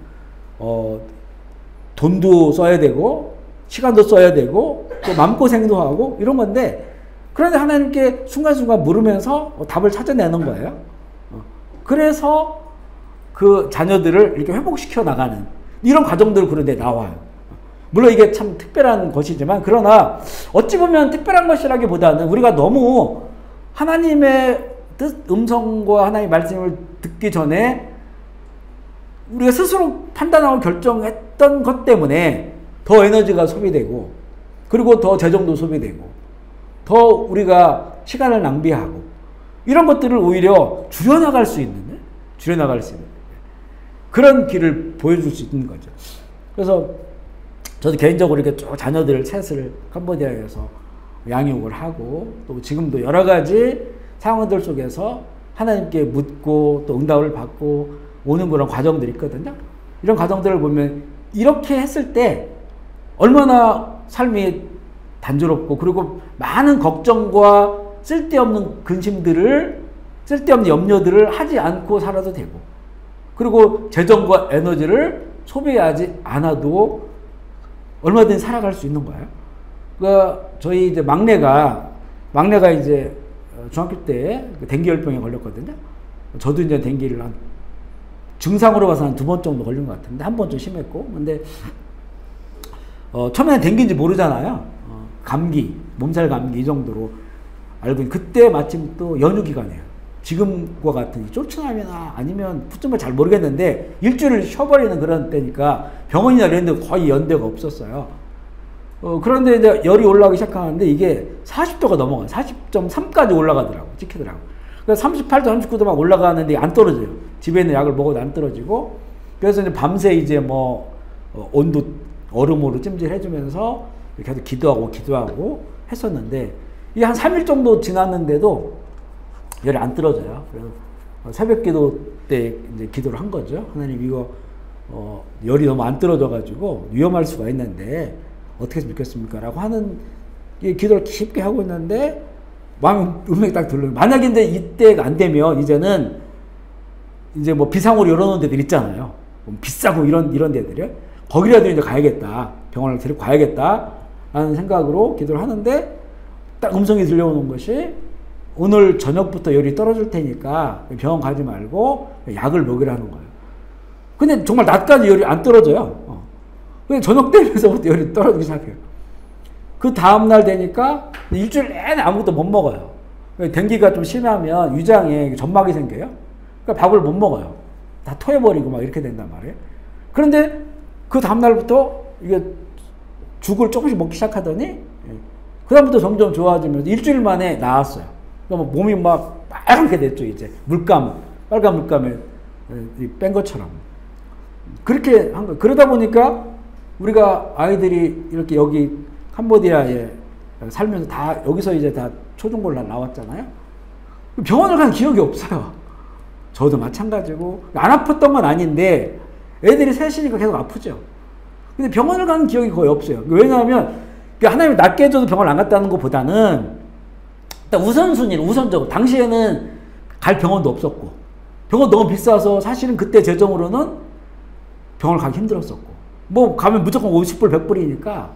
돈도 써야 되고 시간도 써야 되고 또 마음고생도 하고 이런 건데 그런데 하나님께 순간순간 물으면서 답을 찾아내는 거예요. 그래서 그 자녀들을 이렇게 회복시켜 나가는 이런 과정들 그런데 나와요. 물론 이게 참 특별한 것이지만 그러나 어찌 보면 특별한 것이라기보다는 우리가 너무 하나님의 뜻, 음성과 하나님의 말씀을 듣기 전에 우리가 스스로 판단하고 결정했던 것 때문에 더 에너지가 소비되고 그리고 더 재정도 소비되고 더 우리가 시간을 낭비하고 이런 것들을 오히려 줄여나갈 수 있는 그런 길을 보여줄 수 있는 거죠. 그래서 저도 개인적으로 이렇게 쭉 자녀들 셋을 캄보디아에서 양육을 하고 또 지금도 여러 가지 상황들 속에서 하나님께 묻고 또 응답을 받고 오는 그런 과정들이 있거든요. 이런 과정들을 보면 이렇게 했을 때 얼마나 삶이 단조롭고 그리고 많은 걱정과 쓸데없는 근심들을 쓸데없는 염려들을 하지 않고 살아도 되고 그리고 재정과 에너지를 소비하지 않아도 얼마든지 살아갈 수 있는 거예요. 그러니까 저희 이제 막내가 이제 중학교 때 댕기열병에 걸렸거든요. 저도 이제 댕기를 증상으로 봐서 한 2번 정도 걸린 것 같은데 한 번 좀 심했고 근데 처음에는 댕기인지 모르잖아요. 감기, 몸살 감기 이 정도로 알고 그때 마침 또 연휴 기간이에요. 지금과 같은 쫓아나면 아니면 푸점을 잘 모르겠는데 일주일을 쉬어버리는 그런 때니까 병원이나 이런 데 거의 연대가 없었어요. 그런데 이제 열이 올라가기 시작하는데 이게 40도가 넘어가요. 40.3까지 올라가더라고, 찍히더라고. 그래서 38도, 39도 막 올라가는데 안 떨어져요. 집에 있는 약을 먹어도 안 떨어지고. 그래서 이제 밤새 이제 온도 얼음으로 찜질해주면서 계속 기도하고 했었는데 이게 한 3일 정도 지났는데도 열이 안 떨어져요. 그래서 새벽 기도 때 이제 기도를 한 거죠. 하나님 이거 열이 너무 안 떨어져가지고 위험할 수가 있는데 어떻게 했으면 좋겠습니까? 라고 하는 기도를 깊게 하고 있는데 마음 음성이 딱 들려요. 만약에 이제 이때가 안 되면 이제는 이제 비상으로 열어놓은 데들 있잖아요. 비싸고 이런 데들이요. 거기라도 이제 가야겠다. 병원을 데리고 가야겠다. 라는 생각으로 기도를 하는데 딱 음성이 들려오는 것이 오늘 저녁부터 열이 떨어질 테니까 병원 가지 말고 약을 먹이라는 거예요. 근데 정말 낮까지 열이 안 떨어져요. 근데 저녁 되면서부터 열이 떨어지기 시작해요. 그 다음날 되니까 일주일 내내 아무것도 못 먹어요. 댕기가 좀 심하면 위장에 점막이 생겨요. 그러니까 밥을 못 먹어요. 다 토해버리고 막 이렇게 된단 말이에요. 그런데 그 다음날부터 이게 죽을 조금씩 먹기 시작하더니 그 다음부터 점점 좋아지면서 일주일 만에 나았어요. 그러면 몸이 막 빨갛게 됐죠. 이제 물감 빨간 물감에 뺀 것처럼. 그렇게 한 거. 그러다 보니까 우리가 아이들이 이렇게 여기 캄보디아에 살면서 다 여기서 이제 다 초중고를 나왔잖아요. 병원을 간 기억이 없어요. 저도 마찬가지고. 안 아팠던 건 아닌데 애들이 셋이니까 계속 아프죠. 근데 병원을 가는 기억이 거의 없어요. 왜냐하면 하나님이 낫게 해줘도 병원을 안 갔다는 것보다는 일단 우선적으로 당시에는 갈 병원도 없었고 병원 너무 비싸서 사실은 그때 재정으로는 병원을 가기 힘들었었고 뭐 가면 무조건 50불 100불이니까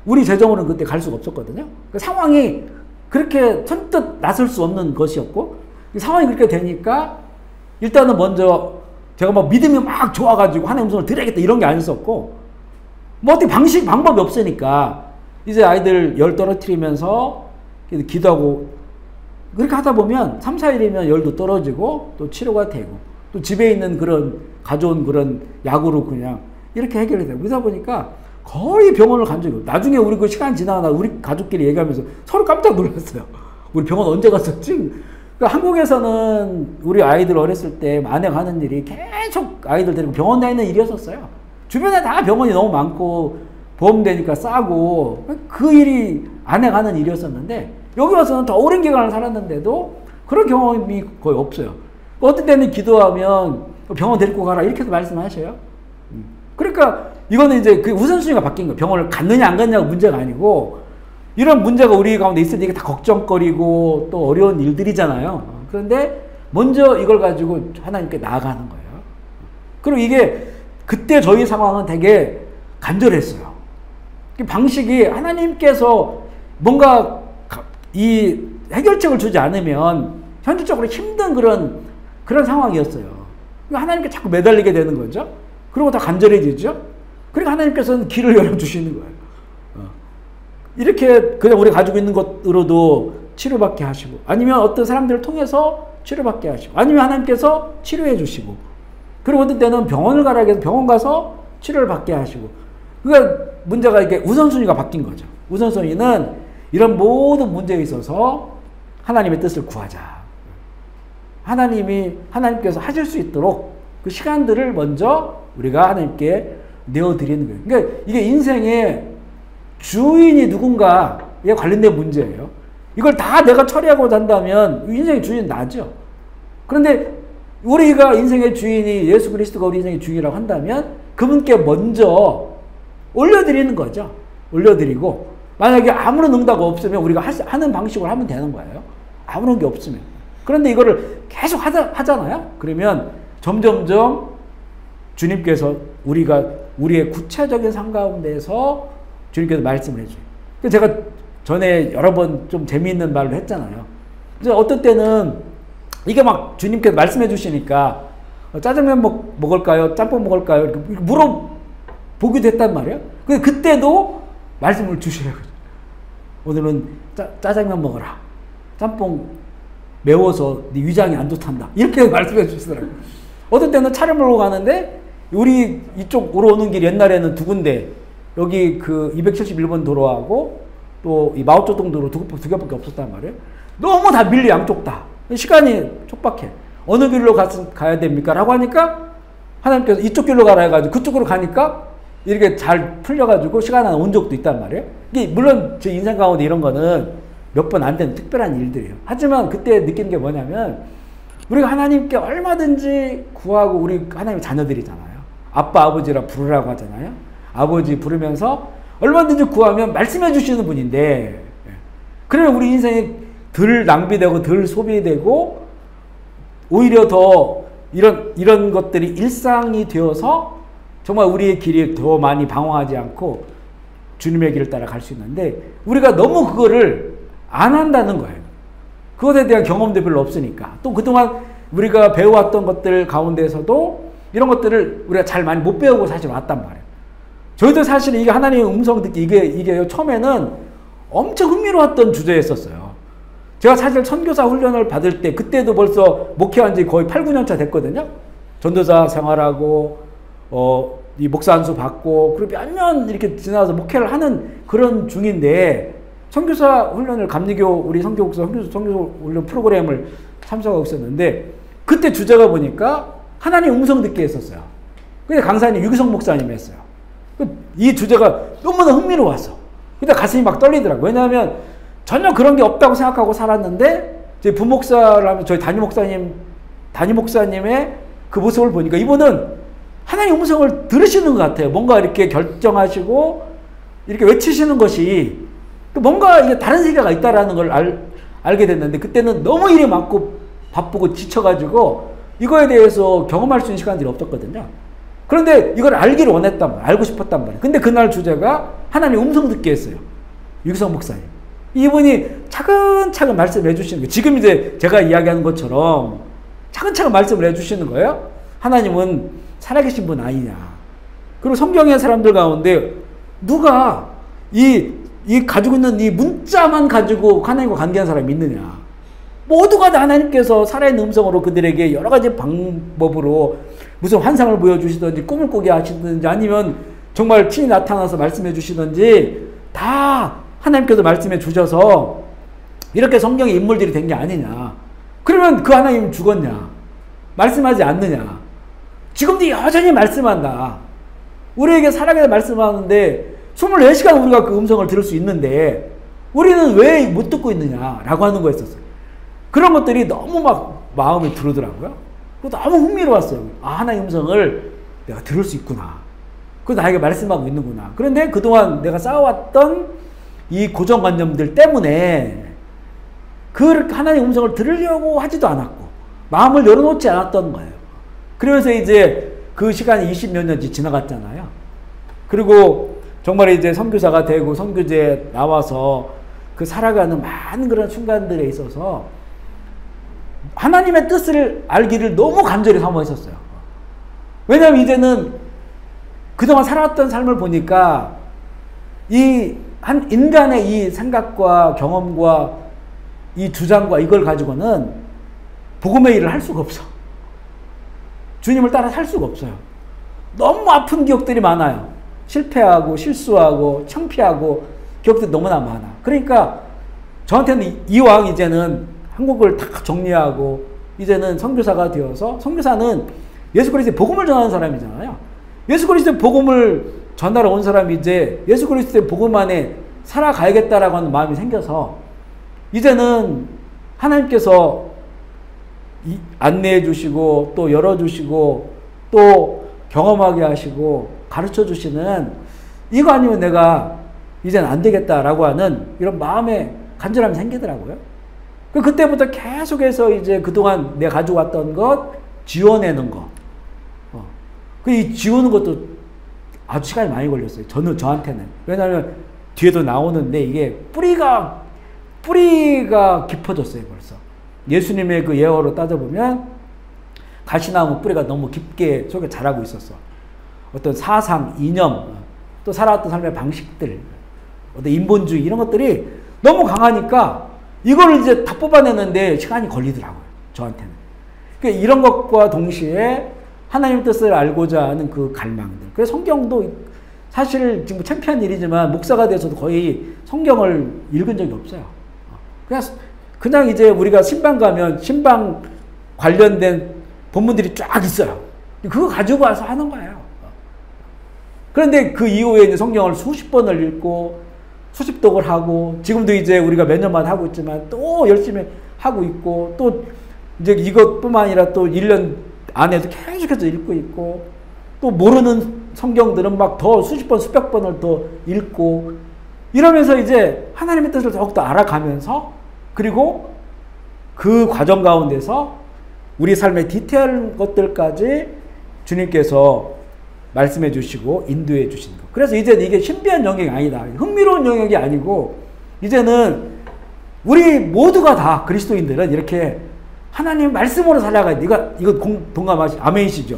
우리 재정으로는 그때 갈 수가 없었거든요. 그러니까 상황이 그렇게 선뜻 나설 수 없는 것이었고 상황이 그렇게 되니까 일단은 먼저 제가 막 믿음이 막 좋아가지고 하나님 음성을 드려야겠다 이런 게 아니었었고 뭐 어떻게 방법이 없으니까 이제 아이들 열 떨어뜨리면서 기도하고 그렇게 하다 보면 3, 4일이면 열도 떨어지고 또 치료가 되고 또 집에 있는 그런 가져온 그런 약으로 그냥 이렇게 해결이 되고 그러다 보니까 거의 병원을 간 적이 없어요. 나중에 우리 그 시간 지나가 우리 가족끼리 얘기하면서 서로 깜짝 놀랐어요. 우리 병원 언제 갔었지? 그러니까 한국에서는 우리 아이들 어렸을 때 아내가 하는 일이 계속 아이들 데리고 병원 다니는 일이었었어요. 주변에 다 병원이 너무 많고 보험되니까 싸고 그 일이 아내가 하는 일이었었는데 여기 와서는 더 오랜 기간을 살았는데도 그런 경험이 거의 없어요. 어떤 때는 기도하면 병원 데리고 가라 이렇게도 말씀하셔요. 그러니까 이거는 이제 그 우선순위가 바뀐 거예요. 병원을 갔느냐 안 갔냐가 문제가 아니고 이런 문제가 우리 가운데 있을 때 이게 다 걱정거리고 또 어려운 일들이잖아요. 그런데 먼저 이걸 가지고 하나님께 나아가는 거예요. 그리고 이게 그때 저희 상황은 되게 간절했어요. 방식이 하나님께서 뭔가 이 해결책을 주지 않으면 현실적으로 힘든 그런 상황이었어요. 하나님께 자꾸 매달리게 되는 거죠. 그리고 다 간절해지죠. 그러니까 하나님께서는 길을 열어주시는 거예요. 이렇게 그냥 우리가 가지고 있는 것으로도 치료받게 하시고 아니면 어떤 사람들을 통해서 치료받게 하시고 아니면 하나님께서 치료해 주시고 그리고 어떤 때는 병원을 가라 해서 병원 가서 치료를 받게 하시고 그러니까 문제가 이게 우선순위가 바뀐 거죠. 우선순위는 이런 모든 문제에 있어서 하나님의 뜻을 구하자. 하나님께서 하실 수 있도록 그 시간들을 먼저 우리가 하나님께 내어드리는 거예요. 그러니까 이게 인생의 주인이 누군가에 관련된 문제예요. 이걸 다 내가 처리하고자 한다면 인생의 주인은 나죠. 그런데 우리가 인생의 주인이 예수 그리스도가 우리 인생의 주인이라고 한다면 그분께 먼저 올려드리는 거죠. 올려드리고 만약에 아무런 응답 없으면 우리가 하는 방식으로 하면 되는 거예요. 아무런 게 없으면. 그런데 이거를 계속 하잖아요. 그러면 점점점 주님께서 우리의 구체적인 삶 가운데서 주님께서 말씀을 해줘요. 제가 전에 여러 번 좀 재미있는 말을 했잖아요. 어떤 때는 이게 막 주님께서 말씀해 주시니까 짜장면 먹을까요? 짬뽕 먹을까요? 이렇게 물어보기도 했단 말이에요. 근데 그때도 말씀을 주시래요. 오늘은 짜장면 먹어라. 짬뽕 매워서 네 위장이 안 좋단다. 이렇게 말씀해 주시더라고요. 어떤 때는 차를 몰고 가는데 우리 이쪽으로 오는 길 옛날에는 두 군데 여기 그 271번 도로하고 또 이 마오쩌둥 도로 두 개밖에 없었단 말이에요. 너무 다 밀려 양쪽 다. 시간이 촉박해. 어느 길로 가야 됩니까? 라고 하니까 하나님께서 이쪽 길로 가라 해가지고 그쪽으로 가니까 이렇게 잘 풀려가지고 시간 안에 온 적도 있단 말이에요. 이게 물론 제 인생 가운데 이런 거는 몇 번 안 되는 특별한 일들이에요. 하지만 그때 느낀 게 뭐냐면 우리가 하나님께 얼마든지 구하고 우리 하나님의 자녀들이잖아요. 아빠 아버지라 부르라고 하잖아요. 아버지 부르면서 얼마든지 구하면 말씀해 주시는 분인데 그러면 우리 인생이 덜 낭비되고 덜 소비되고 오히려 더 이런 것들이 일상이 되어서 정말 우리의 길이 더 많이 방황하지 않고 주님의 길을 따라 갈 수 있는데 우리가 너무 그거를 안 한다는 거예요. 그것에 대한 경험도 별로 없으니까. 또 그동안 우리가 배워왔던 것들 가운데서도 이런 것들을 우리가 잘 많이 못 배우고 사실 왔단 말이에요. 저희도 사실 이게 하나님의 음성 듣기 이게 처음에는 엄청 흥미로웠던 주제였었어요. 제가 사실 선교사 훈련을 받을 때 그때도 벌써 목회한 지 거의 8, 9년 차 됐거든요. 전도사 생활하고 이 목사 안수 받고 그리고 몇 년 이렇게 지나서 목회를 하는 그런 중인데 선교사 훈련을 감리교 우리 선교사 훈련 프로그램을 참석하고 있었는데 그때 주제가 보니까 하나님 음성 듣게 했었어요. 근데 강사님 유기성 목사님이 했어요. 이 주제가 너무나 흥미로웠어. 근데 가슴이 막 떨리더라고요. 왜냐하면 전혀 그런 게 없다고 생각하고 살았는데 제 부목사를 하면 저희 담임 목사님의 그 모습을 보니까 이분은 하나님 음성을 들으시는 것 같아요. 뭔가 이렇게 결정하시고 이렇게 외치시는 것이 뭔가 이게 다른 세계가 있다라는 걸 알게 됐는데 그때는 너무 일이 많고 바쁘고 지쳐가지고 이거에 대해서 경험할 수 있는 시간들이 없었거든요. 그런데 이걸 알기를 원했단 말이에요. 알고 싶었단 말이에요. 근데 그날 주제가 하나님 음성 듣게 했어요. 유기성 목사님. 이분이 차근차근 말씀을 해주시는 거예요. 지금 이제 제가 이야기하는 것처럼 차근차근 말씀을 해주시는 거예요. 하나님은 살아계신 분 아니냐. 그리고 성경의 사람들 가운데 누가 이 가지고 있는 이 문자만 가지고 하나님과 관계하는 사람이 있느냐. 모두가 다 하나님께서 살아있는 음성으로 그들에게 여러 가지 방법으로 무슨 환상을 보여주시든지 꿈을 꾸게 하시든지 아니면 정말 친히 나타나서 말씀해 주시든지 다 하나님께서 말씀해 주셔서 이렇게 성경의 인물들이 된 게 아니냐. 그러면 그 하나님 죽었냐? 말씀하지 않느냐? 지금도 여전히 말씀한다. 우리에게 살아계서 말씀하는데 24시간 우리가 그 음성을 들을 수 있는데 우리는 왜 못 듣고 있느냐라고 하는 거였었어요. 그런 것들이 너무 막 마음에 들더라고요. 너무 흥미로웠어요. 아, 하나의 음성을 내가 들을 수 있구나. 그래서 나에게 말씀하고 있는구나. 그런데 그동안 내가 쌓아왔던 이 고정관념들 때문에 그 하나의 음성을 들으려고 하지도 않았고 마음을 열어놓지 않았던 거예요. 그러면서 이제 그 시간이 20몇 년이 지나갔잖아요. 그리고 정말 이제 선교사가 되고 선교제에 나와서 그 살아가는 많은 그런 순간들에 있어서 하나님의 뜻을 알기를 너무 간절히 사모했었어요. 왜냐하면 이제는 그동안 살아왔던 삶을 보니까 이 한 인간의 이 생각과 경험과 이 주장과 이걸 가지고는 복음의 일을 할 수가 없어. 주님을 따라 살 수가 없어요. 너무 아픈 기억들이 많아요. 실패하고 실수하고 창피하고 기억들이 너무나 많아. 그러니까 저한테는 이왕 이제는 한국을 다 정리하고 이제는 선교사가 되어서 선교사는 예수 그리스도의 복음을 전하는 사람이잖아요. 예수 그리스도의 복음을 전하러 온 사람이 이제 예수 그리스도의 복음 안에 살아가야겠다라고 하는 마음이 생겨서 이제는 하나님께서 안내해 주시고 또 열어주시고 또 경험하게 하시고 가르쳐 주시는 이거 아니면 내가 이제는 안 되겠다라고 하는 이런 마음의 간절함이 생기더라고요. 그때부터 계속해서 이제 그동안 내가 가지고 왔던 것 지워내는 거. 이 지우는 것도 아주 시간이 많이 걸렸어요. 저한테는. 왜냐하면 뒤에도 나오는데 이게 뿌리가 깊어졌어요, 벌써. 예수님의 그 예어로 따져보면 가시나무 뿌리가 너무 깊게 속에 자라고 있었어. 어떤 사상, 이념, 또 살아왔던 삶의 방식들, 어떤 인본주의 이런 것들이 너무 강하니까 이걸 이제 다 뽑아내는데 시간이 걸리더라고요, 저한테는. 그러니까 이런 것과 동시에 하나님 뜻을 알고자 하는 그 갈망들. 그래서 성경도 사실 지금 창피한 일이지만 목사가 돼서도 거의 성경을 읽은 적이 없어요. 그냥 이제 우리가 신방 가면 신방 관련된 본문들이 쫙 있어요. 그거 가지고 와서 하는 거예요. 그런데 그 이후에 이제 성경을 수십 번을 읽고 수십독을 하고 지금도 이제 우리가 몇 년만 하고 있지만 또 열심히 하고 있고 또 이제 이것뿐만 아니라 또 1년 안에도 계속해서 읽고 있고 또 모르는 성경들은 막 더 수십 번 수백 번을 더 읽고 이러면서 이제 하나님의 뜻을 더욱더 알아가면서 그리고 그 과정 가운데서 우리 삶의 디테일한 것들까지 주님께서 말씀해 주시고 인도해 주시는 것. 그래서 이제는 이게 신비한 영역이 아니다. 흥미로운 영역이 아니고 이제는 우리 모두가 다 그리스도인들은 이렇게 하나님 말씀으로 살아가야 돼. 이거 동감하시, 아멘이시죠?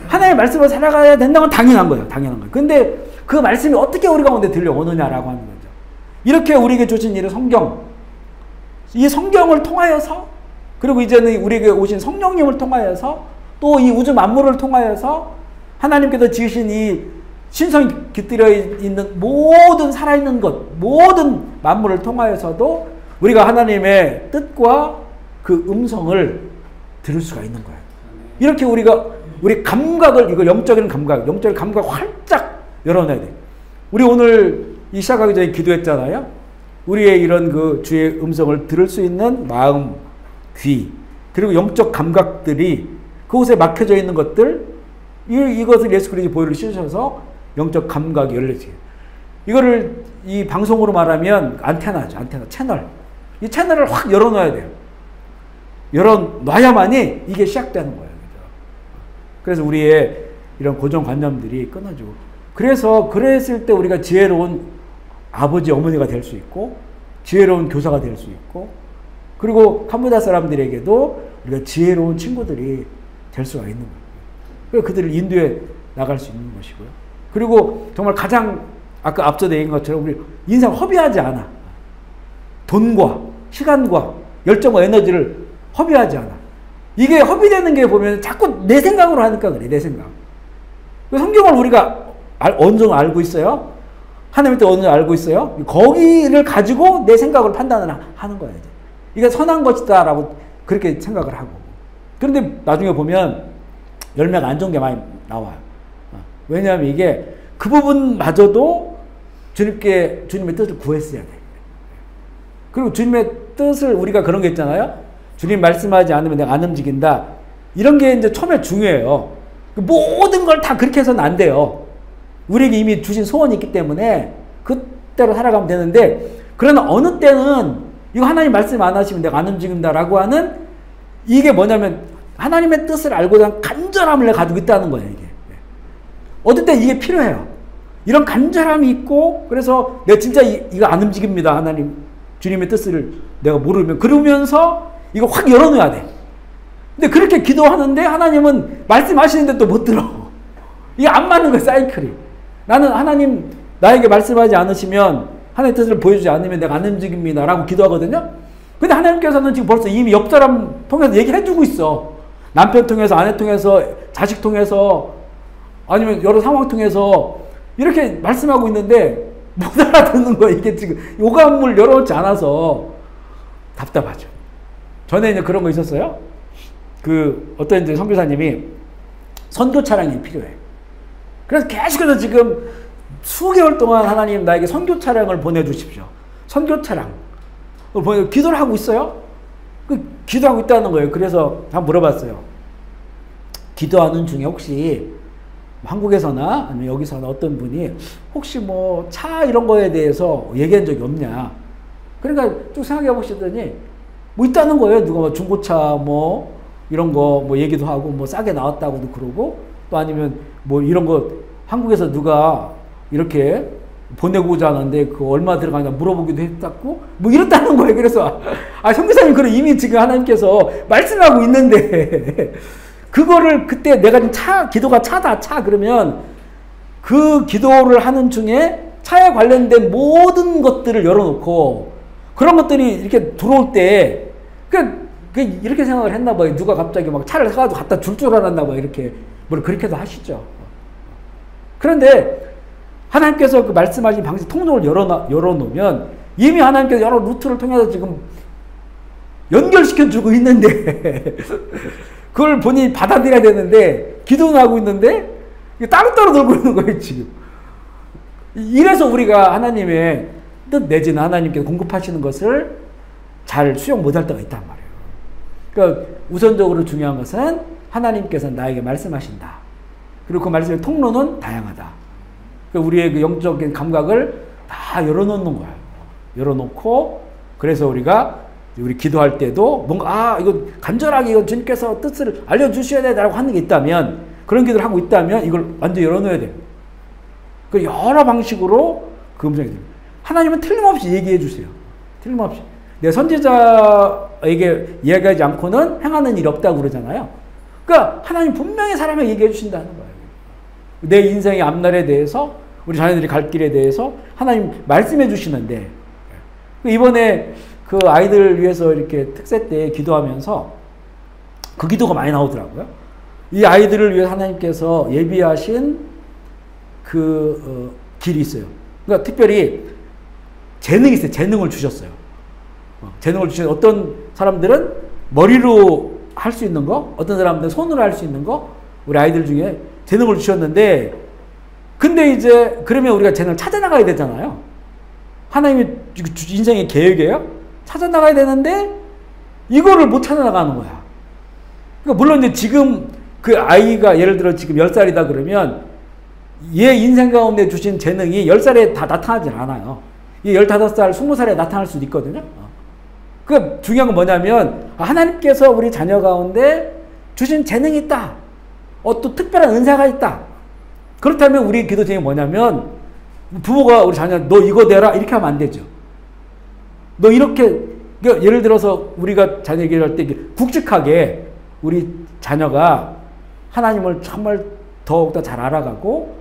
하나님의 말씀으로 살아가야 된다는 건 당연한 거예요. 당연한 거예요. 근데 그 말씀이 어떻게 우리 가운데 들려오느냐라고 하는 거죠. 이렇게 우리에게 주신 이 성경, 이 성경을 통하여서 그리고 이제는 우리에게 오신 성령님을 통하여서 또 이 우주 만물을 통하여서 하나님께서 지으신 이 신성이 깃들여 있는 모든 살아있는 것, 모든 만물을 통하여서도 우리가 하나님의 뜻과 그 음성을 들을 수가 있는 거예요. 이렇게 우리 감각을, 이거 영적인 감각 활짝 열어놔야 돼. 우리 오늘 이 시작하기 전에 기도했잖아요. 우리의 이런 그 주의 음성을 들을 수 있는 마음, 귀, 그리고 영적 감각들이 그곳에 막혀져 있는 것들, 이것을 예수 그리스도의 보혈을 씌우셔서 영적 감각이 열려지게. 이거를 이 방송으로 말하면 안테나죠. 안테나, 채널. 이 채널을 확 열어놔야 돼요. 열어놔야만이 이게 시작되는 거예요. 그래서 우리의 이런 고정관념들이 끊어지고. 그랬을 때 우리가 지혜로운 아버지, 어머니가 될 수 있고, 지혜로운 교사가 될 수 있고, 그리고 캄보디아 사람들에게도 우리가 지혜로운 친구들이 될 수가 있는 거예요. 그래서 그들을 인도해 나갈 수 있는 것이고요. 그리고 정말 가장 아까 앞서 얘기한 것처럼 우리 인생 허비하지 않아. 돈과 시간과 열정과 에너지를 허비하지 않아. 이게 허비되는 게 보면 자꾸 내 생각으로 하니까 그래. 내 생각. 성경을 우리가 어느 정도 알고 있어요. 하나님의 뜻 어느 정도 알고 있어요. 거기를 가지고 내 생각을 판단을 하는 거예요. 이게 선한 것이다 라고 그렇게 생각을 하고. 그런데 나중에 보면 열매가 안 좋은 게 많이 나와요. 왜냐하면 이게 그 부분마저도 주님의 뜻을 구했어야 돼. 그리고 주님의 뜻을 우리가 그런 게 있잖아요. 주님 말씀하지 않으면 내가 안 움직인다. 이런 게 이제 처음에 중요해요. 모든 걸 다 그렇게 해서는 안 돼요. 우리에게 이미 주신 소원이 있기 때문에 그대로 살아가면 되는데, 그러나 어느 때는 이거 하나님 말씀 안 하시면 내가 안 움직인다라고 하는, 이게 뭐냐면 하나님의 뜻을 알고자 하는 간절함을 내가 가지고 있다는 거예요. 이게 어떨 때 이게 필요해요. 이런 간절함이 있고, 그래서 내가 진짜 이거 안 움직입니다. 하나님 주님의 뜻을 내가 모르면, 그러면서 이거 확 열어놓아야 돼. 근데 그렇게 기도하는데 하나님은 말씀하시는데 또 못 들어. 이게 안 맞는 거야, 사이클이. 나는 하나님 나에게 말씀하지 않으시면, 하나님의 뜻을 보여주지 않으면 내가 안 움직입니다 라고 기도하거든요. 근데 하나님께서는 지금 벌써 이미 옆 사람 통해서 얘기해주고 있어. 남편 통해서, 아내 통해서, 자식 통해서, 아니면 여러 상황 통해서 이렇게 말씀하고 있는데 못 알아듣는 거야. 이게 지금 요감을 열어놓지 않아서 답답하죠. 전에 이제 그런 거 있었어요. 어떤 이제 선교사님이 선교 차량이 필요해. 그래서 계속해서 지금 수개월 동안 하나님 나에게 선교 차량을 보내주십시오. 선교 차량. 기도를 하고 있어요. 기도하고 있다는 거예요. 그래서 한번 물어봤어요. 기도하는 중에 혹시 한국에서나 아니면 여기서나 어떤 분이 혹시 뭐 차 이런 거에 대해서 얘기한 적이 없냐. 그러니까 쭉 생각해 보시더니 뭐 있다는 거예요. 누가 뭐 중고차 뭐 이런 거 뭐 얘기도 하고 뭐 싸게 나왔다고도 그러고, 또 아니면 뭐 이런 거 한국에서 누가 이렇게 보내고자 하는데 그 얼마 들어가냐 물어보기도 했었고 뭐 이렇다는 거예요. 그래서 선교사님 그럼 이미 지금 하나님께서 말씀하고 있는데 그거를 그때 내가 지금 기도가 차다 그러면 그 기도를 하는 중에 차에 관련된 모든 것들을 열어놓고 그런 것들이 이렇게 들어올 때 이렇게 생각을 했나 봐요. 누가 갑자기 막 차를 사가지고 갖다 줄 줄 알았나 봐요. 이렇게 뭘 그렇게도 하시죠. 그런데 하나님께서 그 말씀하신 방식 통로를 열어놓으면 이미 하나님께서 여러 루트를 통해서 지금 연결시켜주고 있는데 그걸 본인이 받아들여야 되는데 기도는 하고 있는데 따로따로 놀고 있는 거예요 지금. 이래서 우리가 하나님의 뜻 내지는 하나님께서 공급하시는 것을 잘 수용 못할 때가 있단 말이에요. 그러니까 우선적으로 중요한 것은 하나님께서 나에게 말씀하신다. 그리고 그 말씀의 통로는 다양하다. 그러니까 우리의 그 영적인 감각을 다 열어놓는 거예요. 열어놓고 그래서 우리 기도할 때도 뭔가 이거 간절하게 이거 주님께서 뜻을 알려주셔야 되라고 하는 게 있다면, 그런 기도를 하고 있다면 이걸 완전 열어놓아야 돼요. 그 여러 방식으로 그 음성이 됩니다. 하나님은 틀림없이 얘기해 주세요. 틀림없이. 내 선지자에게 이야기하지 않고는 행하는 일이 없다고 그러잖아요. 그러니까 하나님 분명히 사람에게 얘기해 주신다는 거예요. 내 인생의 앞날에 대해서, 우리 자녀들이 갈 길에 대해서 하나님 말씀해 주시는데, 이번에 그 아이들 위해서 이렇게 특세 때 기도하면서 그 기도가 많이 나오더라고요. 이 아이들을 위해 하나님께서 예비하신 길이 있어요. 그러니까 특별히 재능이 있어요. 재능을 주셨어요. 재능을 주신 어떤 사람들은 머리로 할 수 있는 거, 어떤 사람들은 손으로 할 수 있는 거, 우리 아이들 중에 재능을 주셨는데, 근데 이제 그러면 우리가 재능을 찾아나가야 되잖아요. 하나님의 인생의 계획이에요. 찾아나가야 되는데 이거를 못 찾아나가는 거야. 그러니까 물론 이제 지금 그 아이가 예를 들어 지금 10살이다 그러면 얘 인생 가운데 주신 재능이 10살에 다 나타나질 않아요. 얘 15살, 20살에 나타날 수도 있거든요. 그 중요한 건 뭐냐면 하나님께서 우리 자녀 가운데 주신 재능이 있다. 또 특별한 은사가 있다. 그렇다면 우리 기도 제목이 뭐냐면 부모가 우리 자녀 너 이거 되라 이렇게 하면 안 되죠. 너 이렇게 예를 들어서 우리가 자녀 얘기할 때 굵직하게 우리 자녀가 하나님을 정말 더욱더 잘 알아가고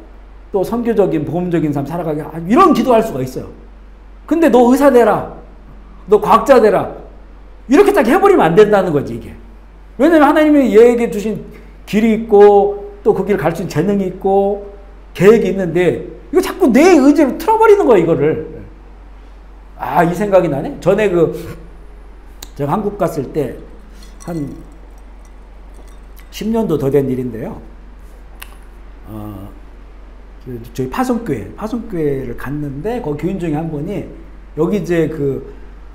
또 선교적인 복음적인 삶 살아가게 이런 기도할 수가 있어요. 근데 너 의사 되라. 너 과학자 되라. 이렇게 딱 해버리면 안 된다는 거지 이게. 왜냐면 하나님이 얘에게 주신 길이 있고 또 그 길을 갈 수 있는 재능이 있고 계획이 있는데 이거 자꾸 내 의지로 틀어버리는 거야 이거를. 이 생각이 나네. 전에 제가 한국 갔을 때 한 10년도 더 된 일인데요. 저희 파송교회를 갔는데 거기 교인 중에 한 분이 여기 이제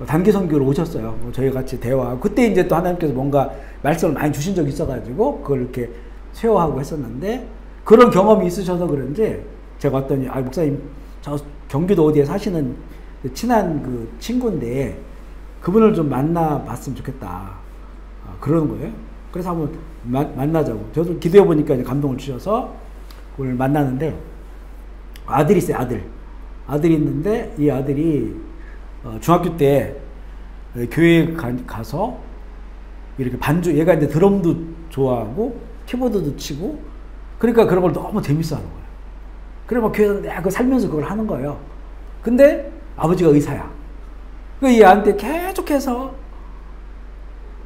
단기 선교로 오셨어요. 저희 같이 대화하고 그때 이제 또 하나님께서 뭔가 말씀을 많이 주신 적이 있어가지고 그걸 이렇게 쉐어하고 했었는데 그런 경험이 있으셔서 그런지 제가 왔더니 목사님 저 경기도 어디에 사시는 친한 친구인데 그분을 좀 만나봤으면 좋겠다. 그러는 거예요. 그래서 한번 만나자고. 저도 기도해 보니까 이제 감동을 주셔서 오늘 만나는데 아들이 있어요. 아들이 있는데 이 아들이 중학교 때 교회에 가서 이렇게 얘가 이제 드럼도 좋아하고 키보드도 치고 그러니까 그런 걸 너무 재밌어 하는 거예요. 그래 막 교회에서 내가 살면서 그걸 하는 거예요. 근데 아버지가 의사야. 그 얘한테 계속해서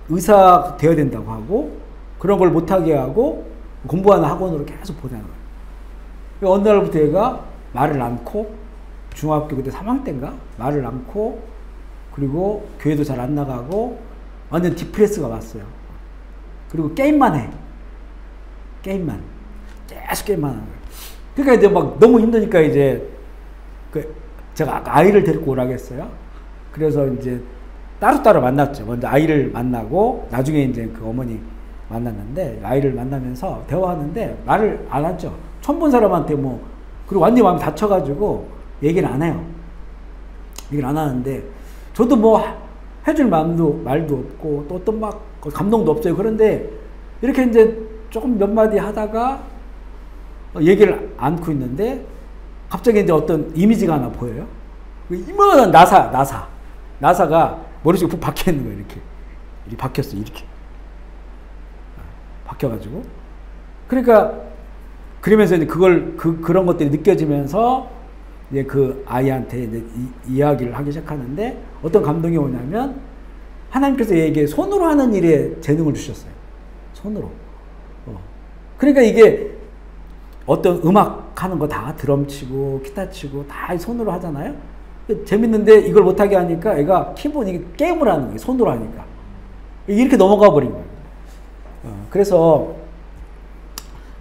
의사 되어야 된다고 하고 그런 걸 못하게 하고 공부하는 학원으로 계속 보내는 거예요. 어느 날부터 얘가 말을 않고 중학교 그때 3학년 때인가 말을 않고 그리고 교회도 잘 안 나가고 완전 디프레스가 왔어요. 그리고 게임만 해. 계속 게임만 하는 거예요. 그러니까 이제 막 너무 힘드니까 이제 제가 아이를 데리고 오라고 했어요. 그래서 이제 따로따로 만났죠. 먼저 아이를 만나고 나중에 이제 그 어머니 만났는데 아이를 만나면서 대화하는데 말을 안 하죠. 처음 본 사람한테 그리고 완전히 마음이 다쳐가지고 얘기를 안 해요. 얘기를 안 하는데 저도 해줄 말도 없고 또 어떤 감동도 없어요. 그런데 이렇게 이제 조금 몇 마디 하다가 얘기를 안고 있는데 갑자기 이제 어떤 이미지가 하나 보여요. 이만한 나사가 머릿속에 푹 박혀 있는 거예요. 이렇게 박혔어요. 이렇게 박혀가지고 그러니까 그러면서 이제 그런 것들이 느껴지면서 이제 그 아이한테 이제 이야기를 하기 시작하는데 어떤 감동이 오냐면 하나님께서 얘에게 손으로 하는 일에 재능을 주셨어요. 손으로. 그러니까 이게 어떤 음악 하는 거 다 드럼 치고 기타 치고 다 손으로 하잖아요. 재밌는데 이걸 못하게 하니까 애가 키보드 게임을 하는 거예요. 손으로 하니까. 이렇게 넘어가 버린 거예요. 그래서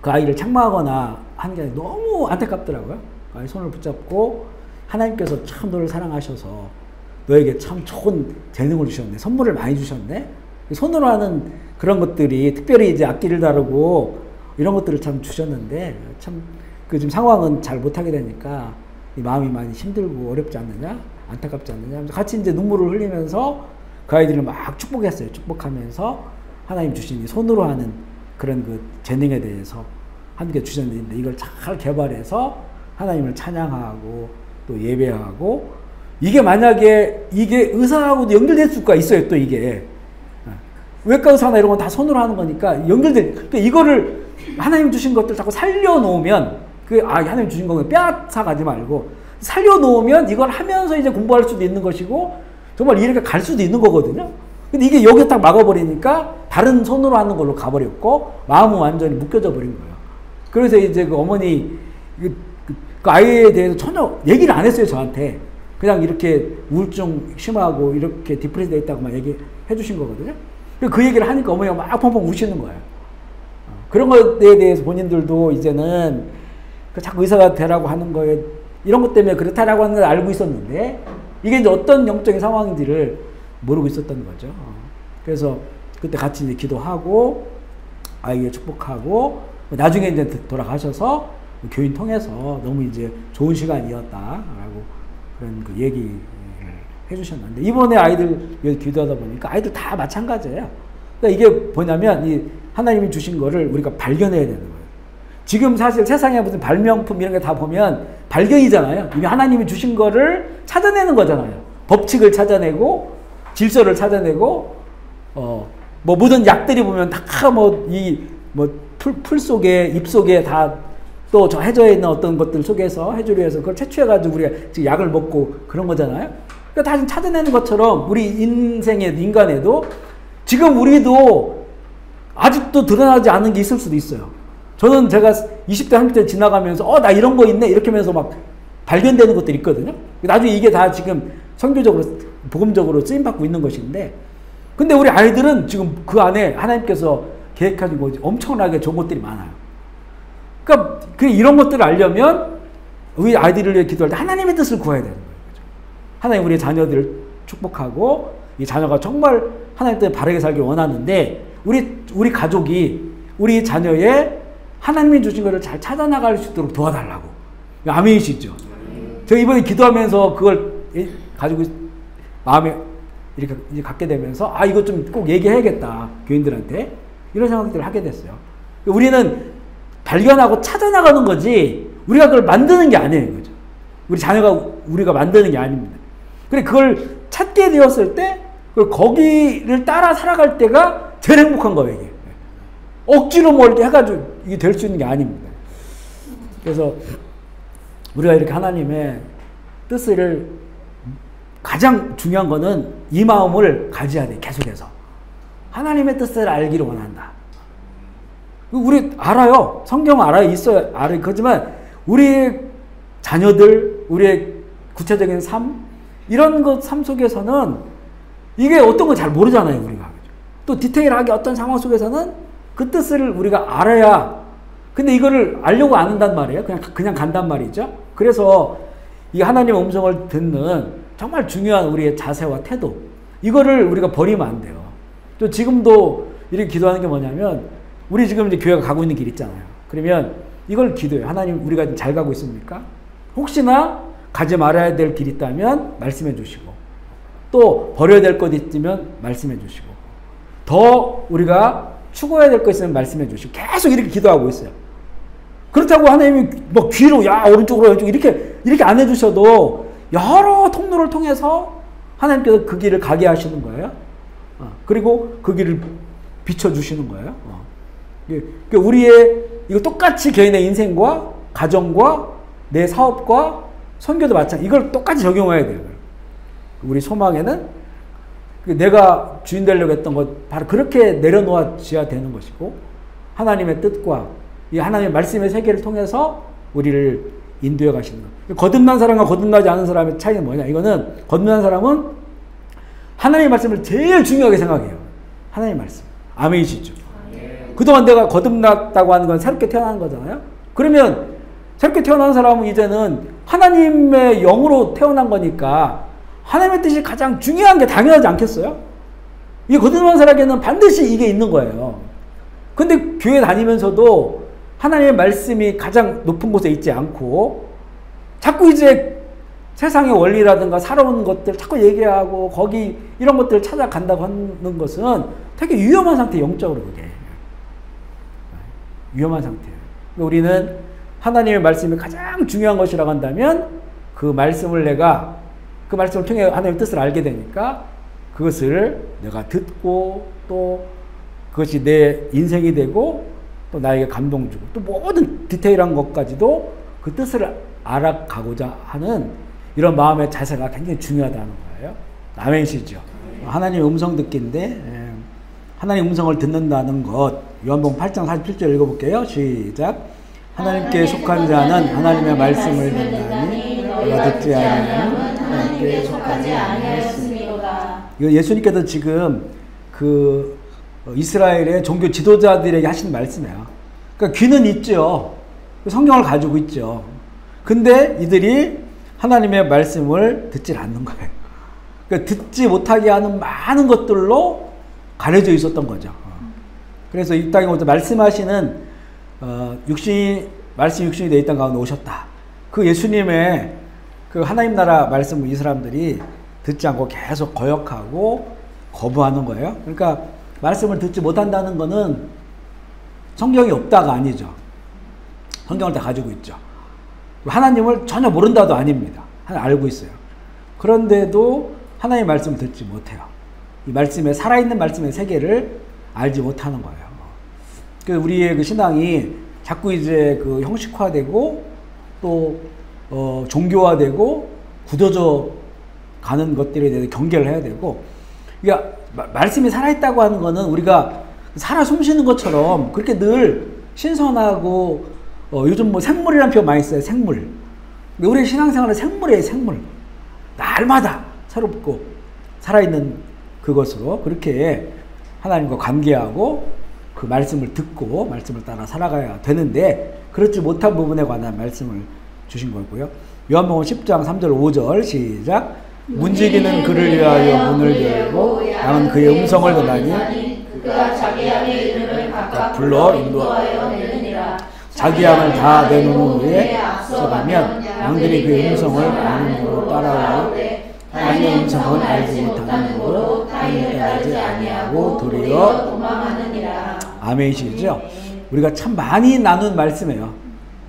그 아이를 책망하거나 하는 게 너무 안타깝더라고요. 아이 손을 붙잡고 하나님께서 참 너를 사랑하셔서 너에게 참 좋은 재능을 주셨네. 선물을 많이 주셨네. 손으로 하는 그런 것들이 특별히 이제 악기를 다루고 이런 것들을 참 주셨는데 참 지금 상황은 잘 못하게 되니까 이 마음이 많이 힘들고 어렵지 않느냐, 안타깝지 않느냐. 같이 이제 눈물을 흘리면서 그 아이들을 막 축복했어요. 축복하면서 하나님 주신 이 손으로 하는 그런 재능에 대해서 함께 주셨는데 이걸 잘 개발해서 하나님을 찬양하고 또 예배하고 이게 만약에 이게 의사하고도 연결될 수가 있어요. 또 이게 외과 의사나 이런 건 다 손으로 하는 거니까 그러니까 이거를 하나님 주신 것들 자꾸 살려놓으면 하나님 주신 거는 빼앗아 가지 말고 살려놓으면 이걸 하면서 이제 공부할 수도 있는 것이고 정말 이렇게 갈 수도 있는 거거든요. 근데 이게 여기서 딱 막아버리니까 다른 손으로 하는 걸로 가버렸고 마음은 완전히 묶여져 버린 거예요. 그래서 이제 그 어머니 그 아이에 대해서 전혀 얘기를 안 했어요. 저한테. 그냥 이렇게 우울증 심하고 이렇게 디프레스 돼 있다고만 얘기해 주신 거거든요. 그 얘기를 하니까 어머니가 막 펑펑 우시는 거예요. 그런 것에 대해서 본인들도 이제는 자꾸 의사가 되라고 하는 거에 이런 것 때문에 그렇다라고 하는 걸 알고 있었는데 이게 이제 어떤 영적인 상황인지를 모르고 있었던 거죠. 그래서 그때 같이 이제 기도하고 아이를 축복하고 나중에 이제 돌아가셔서 교인 통해서 너무 이제 좋은 시간이었다라고 그런 그 얘기를 해주셨는데 이번에 아이들 위해서 기도하다 보니까 아이들 다 마찬가지예요. 그러니까 이게 뭐냐면 이 하나님이 주신 거를 우리가 발견해야 되는 거예요. 지금 사실 세상에 무슨 발명품 이런 게 다 보면 발견이잖아요. 이미 하나님이 주신 거를 찾아내는 거잖아요. 법칙을 찾아내고 질서를 찾아내고 뭐 모든 약들이 보면 다 풀 속에 잎 속에 다 또 저 해저에 있는 어떤 것들 속에서 해조류 해서 그걸 채취해가지고 우리가 지금 약을 먹고 그런 거잖아요. 그러니까 다 지금 찾아내는 것처럼 우리 인간에도 지금 우리도 아직도 드러나지 않은 게 있을 수도 있어요. 저는 제가 20대, 30대 지나가면서 나 이런 거 있네 이렇게 하면서 막 발견되는 것들이 있거든요. 나중에 이게 다 지금 선교적으로 복음적으로 쓰임받고 있는 것인데 근데 우리 아이들은 지금 그 안에 하나님께서 계획하신 거 엄청나게 좋은 것들이 많아요. 그러니까 이런 것들을 알려면 우리 아이들을 위해 기도할 때 하나님의 뜻을 구해야 되는 거예요. 하나님 우리 자녀들을 축복하고 이 자녀가 정말 하나님 때문에 바르게 살길 원하는데 우리 가족이 우리 자녀의 하나님이 주신 것을 잘 찾아나갈 수 있도록 도와달라고. 아멘이시죠? 제가 이번에 기도하면서 그걸 가지고 마음에 이렇게 이제 갖게 되면서 이거 좀 꼭 얘기해야겠다. 교인들한테. 이런 생각들을 하게 됐어요. 우리는 발견하고 찾아나가는 거지 우리가 그걸 만드는 게 아니에요. 그죠? 우리 자녀가 우리가 만드는 게 아닙니다. 그래 그걸 찾게 되었을 때 그걸 거기를 따라 살아갈 때가 제일 행복한 거예요. 이게. 억지로 뭘 해가지고 이게 될 수 있는 게 아닙니다. 그래서 우리가 이렇게 하나님의 뜻을 가장 중요한 거는 이 마음을 가져야 돼. 계속해서. 하나님의 뜻을 알기를 원한다. 우리 알아요. 성경 알아요. 있어요. 알아요. 그렇지만 우리의 자녀들, 우리의 구체적인 삶 이런 것 삶 속에서는 이게 어떤 거 잘 모르잖아요. 우리가. 또 디테일하게 어떤 상황 속에서는 그 뜻을 우리가 알아야 근데 이거를 알려고 안 한단 말이에요. 그냥 간단 말이죠. 그래서 이 하나님의 음성을 듣는 정말 중요한 우리의 자세와 태도 이거를 우리가 버리면 안 돼요. 또 지금도 이렇게 기도하는 게 뭐냐면 우리 지금 이제 교회가 가고 있는 길 있잖아요. 그러면 이걸 기도해요. 하나님 우리가 잘 가고 있습니까? 혹시나 가지 말아야 될 길이 있다면 말씀해 주시고 또 버려야 될 것 있으면 말씀해 주시고 더 우리가 추구해야 될 것 있으면 말씀해 주시고 계속 이렇게 기도하고 있어요. 그렇다고 하나님이 뭐 귀로 오른쪽으로 왼쪽 이렇게 안 해주셔도 여러 통로를 통해서 하나님께서 그 길을 가게 하시는 거예요. 그리고 그 길을 비춰주시는 거예요. 그러니까 우리의 이거 똑같이 개인의 인생과 가정과 내 사업과 선교도 마찬가지. 이걸 똑같이 적용해야 돼요. 우리 소망에는 내가 주인 되려고 했던 것 바로 그렇게 내려놓아져야 되는 것이고 하나님의 뜻과 이 하나님의 말씀의 세계를 통해서 우리를 인도해 가시는 것. 거듭난 사람과 거듭나지 않은 사람의 차이는 뭐냐? 이거는 거듭난 사람은 하나님의 말씀을 제일 중요하게 생각해요. 하나님의 말씀. 아멘이시죠? 그동안 내가 거듭났다고 하는 건 새롭게 태어난 거잖아요. 그러면 새롭게 태어난 사람은 이제는 하나님의 영으로 태어난 거니까 하나님의 뜻이 가장 중요한 게 당연하지 않겠어요? 이게 거듭난 사람에게는 반드시 이게 있는 거예요. 근데 교회 다니면서도 하나님의 말씀이 가장 높은 곳에 있지 않고 자꾸 이제 세상의 원리라든가 살아오는 것들 자꾸 얘기하고 거기 이런 것들을 찾아간다고 하는 것은 되게 위험한 상태, 영적으로 그게. 위험한 상태예요. 우리는 하나님의 말씀이 가장 중요한 것이라고 한다면 그 말씀을 그 말씀을 통해 하나님의 뜻을 알게 되니까 그것을 내가 듣고 또 그것이 내 인생이 되고 또 나에게 감동 주고 또 모든 디테일한 것까지도 그 뜻을 알아가고자 하는 이런 마음의 자세가 굉장히 중요하다는 거예요. 아멘이시죠? 하나님의 음성 듣기인데 하나님의 음성을 듣는다는 것 요한복음 8장 47절 읽어볼게요. 시작. 하나님께 속한 자는 하나님의 말씀을 듣나니 내가 듣지 아니하면 하나님께 속하지 아니하였습니다. 이거 예수님께서 지금 그 이스라엘의 종교 지도자들에게 하신 말씀이에요. 그러니까 귀는 있죠. 성경을 가지고 있죠. 근데 이들이 하나님의 말씀을 듣질 않는 거예요. 그러니까 듣지 못하게 하는 많은 것들로 가려져 있었던 거죠. 그래서 이 땅에 오셔서 말씀하시는 말씀 육신이 되어 있던 가운데 오셨다. 그 예수님의 그 하나님 나라 말씀을 이 사람들이 듣지 않고 계속 거역하고 거부하는 거예요. 그러니까 말씀을 듣지 못한다는 거는 성경이 없다가 아니죠. 성경을 다 가지고 있죠. 하나님을 전혀 모른다도 아닙니다. 하나님 알고 있어요. 그런데도 하나님의 말씀을 듣지 못해요. 이 말씀에 살아있는 말씀의 세계를 알지 못하는 거예요. 그래서 우리의 그 신앙이 자꾸 이제 그 형식화되고 또 종교화되고 굳어져 가는 것들에 대해서 경계를 해야 되고, 그러니까 말씀이 살아있다고 하는 거는 우리가 살아 숨쉬는 것처럼 그렇게 늘 신선하고 요즘 뭐 생물이라는 표현 많이 써요. 생물. 우리의 신앙생활은 생물이에요. 생물. 날마다 새롭고 살아있는 그것으로 그렇게 하나님과 관계하고 그 말씀을 듣고 말씀을 따라 살아가야 되는데, 그렇지 못한 부분에 관한 말씀을 주신 거고요. 요한복음 10장 3절 5절 시작. 문지기는 그를 위하여 문을 열고 양은 그의 음성을 듣나니 그가 자기 양의 이름을 각각 불러 인도하여 내느니라. 자기 양을 다 내놓은 후에 앞서가면 양들이 그의 음성을 아는 으로 따라오되 타인의 음성은 알지 못하는 으로 타인을 따르지 아니하고 도리어 도망하느니라. 아멘이시죠? 우리가 참 많이 나눈 말씀이에요.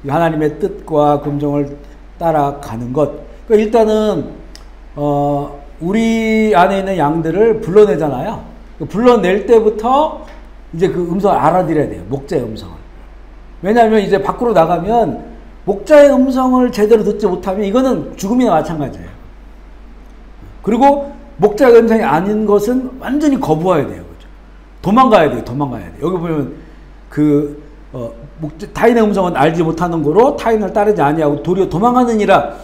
하나님의 뜻과 긍정을 따라가는 것. 그러니까 일단은 우리 안에 있는 양들을 불러내잖아요. 불러낼 때부터 이제 그 음성을 알아들어야 돼요. 목자의 음성을. 왜냐하면 이제 밖으로 나가면 목자의 음성을 제대로 듣지 못하면 이거는 죽음이나 마찬가지예요. 그리고 목자의 음성이 아닌 것은 완전히 거부해야 돼요. 그죠? 도망가야 돼요. 도망가야 돼요. 여기 보면 타인의 음성은 알지 못하는 거로 타인을 따르지 아니하고 도리어 도망하느니라.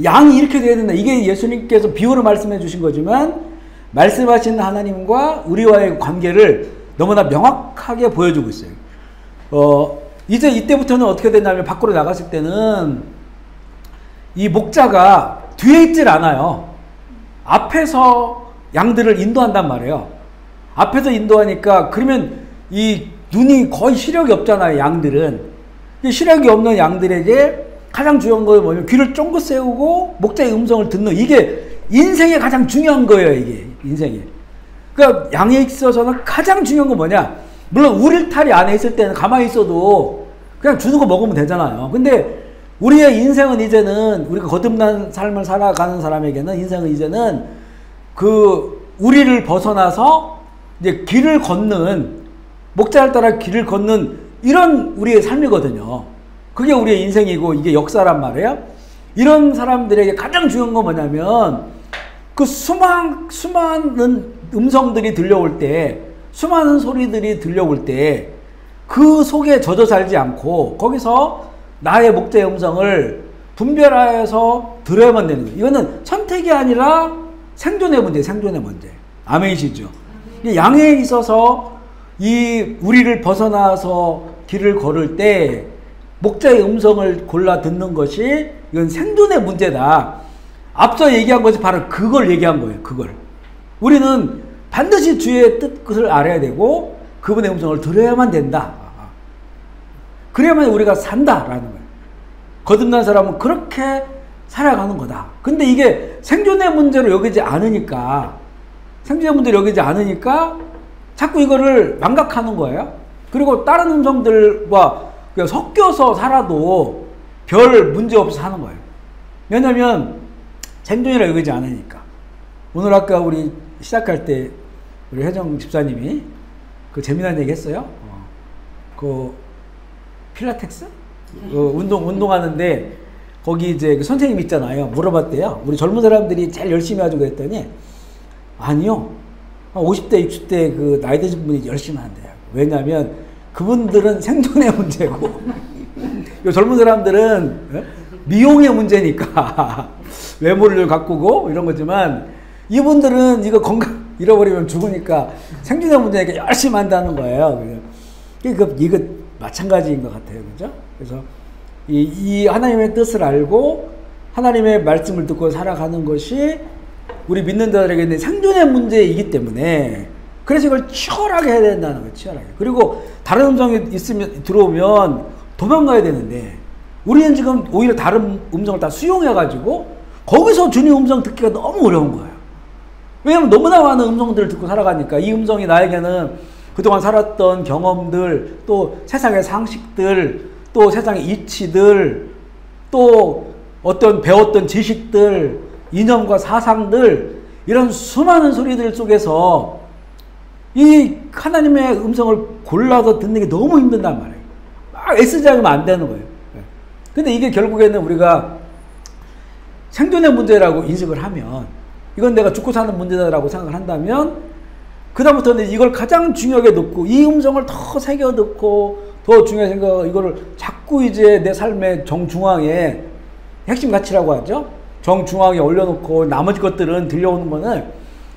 양이 이렇게 돼야 된다. 이게 예수님께서 비유로 말씀해 주신 거지만 말씀하신 하나님과 우리와의 관계를 너무나 명확하게 보여주고 있어요. 이제 이때부터는 어떻게 되냐면 밖으로 나갔을 때는 이 목자가 뒤에 있질 않아요. 앞에서 양들을 인도한단 말이에요. 앞에서 인도하니까 그러면 이 눈이 거의 시력이 없잖아요. 양들은. 시력이 없는 양들에게 가장 중요한 건 뭐냐면 귀를 쫑긋 세우고 목자의 음성을 듣는, 이게 인생에 가장 중요한 거예요. 이게 인생에. 그러니까 양에 있어서는 가장 중요한 건 뭐냐, 물론 우릴탈이 안에 있을 때는 가만히 있어도 그냥 주는 거 먹으면 되잖아요. 근데 우리의 인생은 이제는 우리가 거듭난 삶을 살아가는 사람에게는 인생은 이제는 그 우리를 벗어나서 이제 길을 걷는, 목자를 따라 길을 걷는 이런 우리의 삶이거든요. 그게 우리의 인생이고 이게 역사란 말이에요. 이런 사람들에게 가장 중요한 건 뭐냐면 그 수많은 음성들이 들려올 때, 수많은 소리들이 들려올 때 그 속에 젖어 살지 않고 거기서 나의 목자의 음성을 분별하여서 들어야만 되는 거예요. 이거는 선택이 아니라 생존의 문제, 생존의 문제. 아멘이시죠? 양에 있어서 이 우리를 벗어나서 길을 걸을 때 목자의 음성을 골라 듣는 것이 이건 생존의 문제다. 앞서 얘기한 것이 바로 그걸 얘기한 거예요. 그걸. 우리는 반드시 주의 뜻을 알아야 되고 그분의 음성을 들어야만 된다. 그래야만 우리가 산다라는 거예요. 거듭난 사람은 그렇게 살아가는 거다. 근데 이게 생존의 문제로 여기지 않으니까, 생존의 문제로 여기지 않으니까 자꾸 이거를 망각하는 거예요. 그리고 다른 음성들과 섞여서 살아도 별 문제 없이 사는 거예요. 왜냐면 생존이라 여기지 않으니까. 오늘 아까 우리 시작할 때 우리 혜정 집사님이 그 재미난 얘기 했어요. 그 필라테스? 운동하는데 거기 이제 그 선생님 있잖아요. 물어봤대요. 우리 젊은 사람들이 제일 열심히 하죠 그랬더니 아니요. 50대, 60대 그 나이 드신 분이 열심히 한대요. 왜냐면 그분들은 생존의 문제고 요 젊은 사람들은 미용의 문제니까 외모를 가꾸고 이런 거지만 이분들은 이거 잃어버리면 죽으니까 생존의 문제니까 열심히 한다는 거예요. 이거 마찬가지인 것 같아요. 그죠? 그래서 이 하나님의 뜻을 알고 하나님의 말씀을 듣고 살아가는 것이 우리 믿는 자들에게는 생존의 문제이기 때문에 그래서 이걸 치열하게 해야 된다는 거예요. 치열하게. 그리고 다른 음성이 들어오면 도망가야 되는데 우리는 지금 오히려 다른 음성을 다 수용해가지고 거기서 주님 음성 듣기가 너무 어려운 거예요. 왜냐하면 너무나 많은 음성들을 듣고 살아가니까 이 음성이 나에게는 그동안 살았던 경험들, 또 세상의 상식들, 또 세상의 이치들, 또 어떤 배웠던 지식들, 이념과 사상들, 이런 수많은 소리들 속에서 이 하나님의 음성을 골라서 듣는 게 너무 힘든단 말이에요. 막 애쓰지 않으면 안 되는 거예요. 근데 이게 결국에는 우리가 생존의 문제라고 인식을 하면, 이건 내가 죽고 사는 문제다라고 생각을 한다면, 그다음부터는 이걸 가장 중요하게 놓고 이 음성을 더 새겨 넣고 더 중요하게 생각하고 이거를 자꾸 이제 내 삶의 정중앙에 핵심 가치라고 하죠. 정중앙에 올려놓고 나머지 것들은 들려오는 거는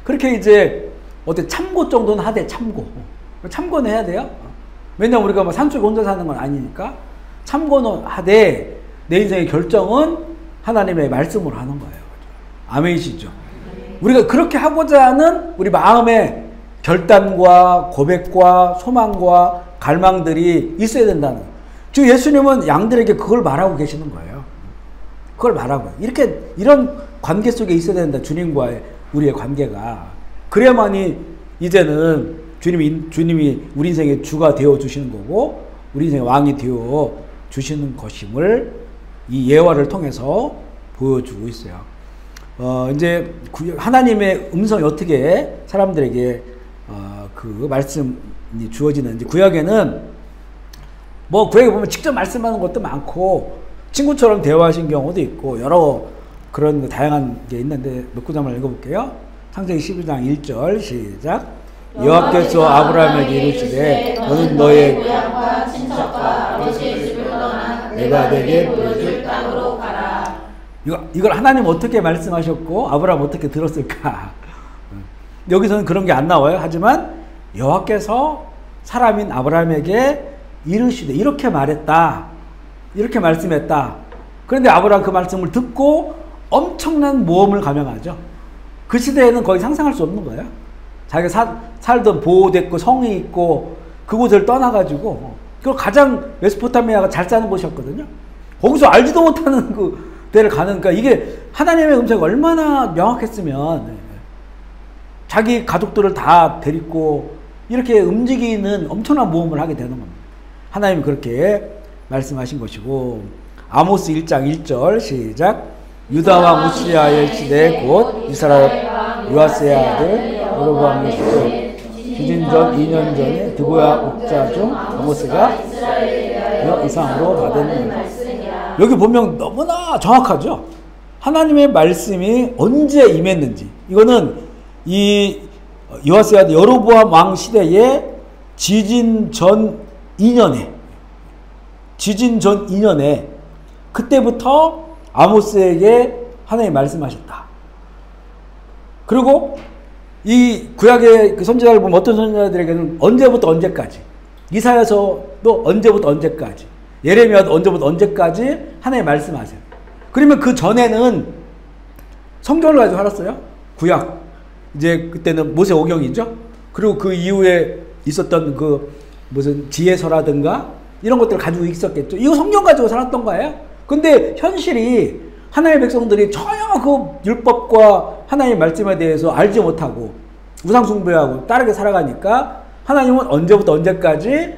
그렇게 이제 어때 참고 정도는 하되 참고. 참고는 해야 돼요. 왜냐면 우리가 뭐 산속에 혼자 사는 건 아니니까 참고는 하되 내 인생의 결정은 하나님의 말씀으로 하는 거예요. 아멘이시죠? 우리가 그렇게 하고자 하는 우리 마음의 결단과 고백과 소망과 갈망들이 있어야 된다는 거예요. 즉 예수님은 양들에게 그걸 말하고 계시는 거예요. 그걸 말하고 이렇게 이런 관계 속에 있어야 된다. 주님과의 우리의 관계가. 그래야만이 이제는 주님이 우리 인생의 주가 되어 주시는 거고 우리 인생의 왕이 되어 주시는 것임을 이 예화를 통해서 보여주고 있어요. 이제 하나님의 음성이 어떻게 사람들에게 그 말씀이 주어지는지. 구약에는 뭐 구약에 보면 직접 말씀하는 것도 많고 친구처럼 대화하신 경우도 있고 여러 그런 다양한 게 있는데 몇 구절만 읽어볼게요. 창세기 12장 1절 시작. 여호와께서 아브라함에게 이르시되 너는 너의 고향과 친척과 아버지의 집을 떠나 내가 내게 보여줄 땅으로 가라. 이걸 하나님 어떻게 말씀하셨고 아브라함 어떻게 들었을까? 여기서는 그런 게 안 나와요. 하지만 여호와께서 사람인 아브라함에게 이르시되 이렇게 말했다. 이렇게 말씀했다. 그런데 아브라함 그 말씀을 듣고 엄청난 모험을 감행하죠. 그 시대에는 거의 상상할 수 없는 거예요. 자기가 살던 보호됐고 성이 있고 그곳을 떠나가지고 그 가장 메소포타미아가 잘 사는 곳이었거든요. 거기서 알지도 못하는 그 데를 가니까 이게 하나님의 음성이 얼마나 명확했으면 자기 가족들을 다 데리고 이렇게 움직이는 엄청난 모험을 하게 되는 겁니다. 하나님이 그렇게 말씀하신 것이고 아모스 1장 1절 시작. 유다와 우시아의 시대 곧 이스라엘 요아스의 아들 여로보암의 시대 주진전 2년 전에 드보야 옥자 중 아모스가 이스라엘의 이상으로 받은 말씀이라. 여기 보면 너무나 정확하죠. 하나님의 말씀이 언제 임했는지. 이거는 이 요아스의 아들 여로보암 왕 시대에 지진 전 2년에 그때부터 아모스에게 하나님이 말씀하셨다. 그리고 이 구약의 그 선지자를 보면 어떤 선지자들에게는 언제부터 언제까지, 이사야서도 언제부터 언제까지, 예레미야도 언제부터 언제까지 하나님이 말씀하세요. 그러면 그 전에는 성경을 가지고 살았어요. 구약. 이제 그때는 모세오경이죠. 그리고 그 이후에 있었던 그 무슨 지혜서라든가 이런 것들을 가지고 있었겠죠. 이거 성경 가지고 살았던 거예요. 근데 현실이 하나님의 백성들이 전혀 그 율법과 하나님의 말씀에 대해서 알지 못하고 우상숭배하고 따르게 살아가니까 하나님은 언제부터 언제까지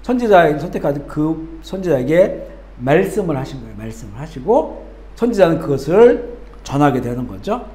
선지자에게 선택하신 그 선지자에게 말씀을 하신 거예요. 말씀을 하시고 선지자는 그것을 전하게 되는 거죠.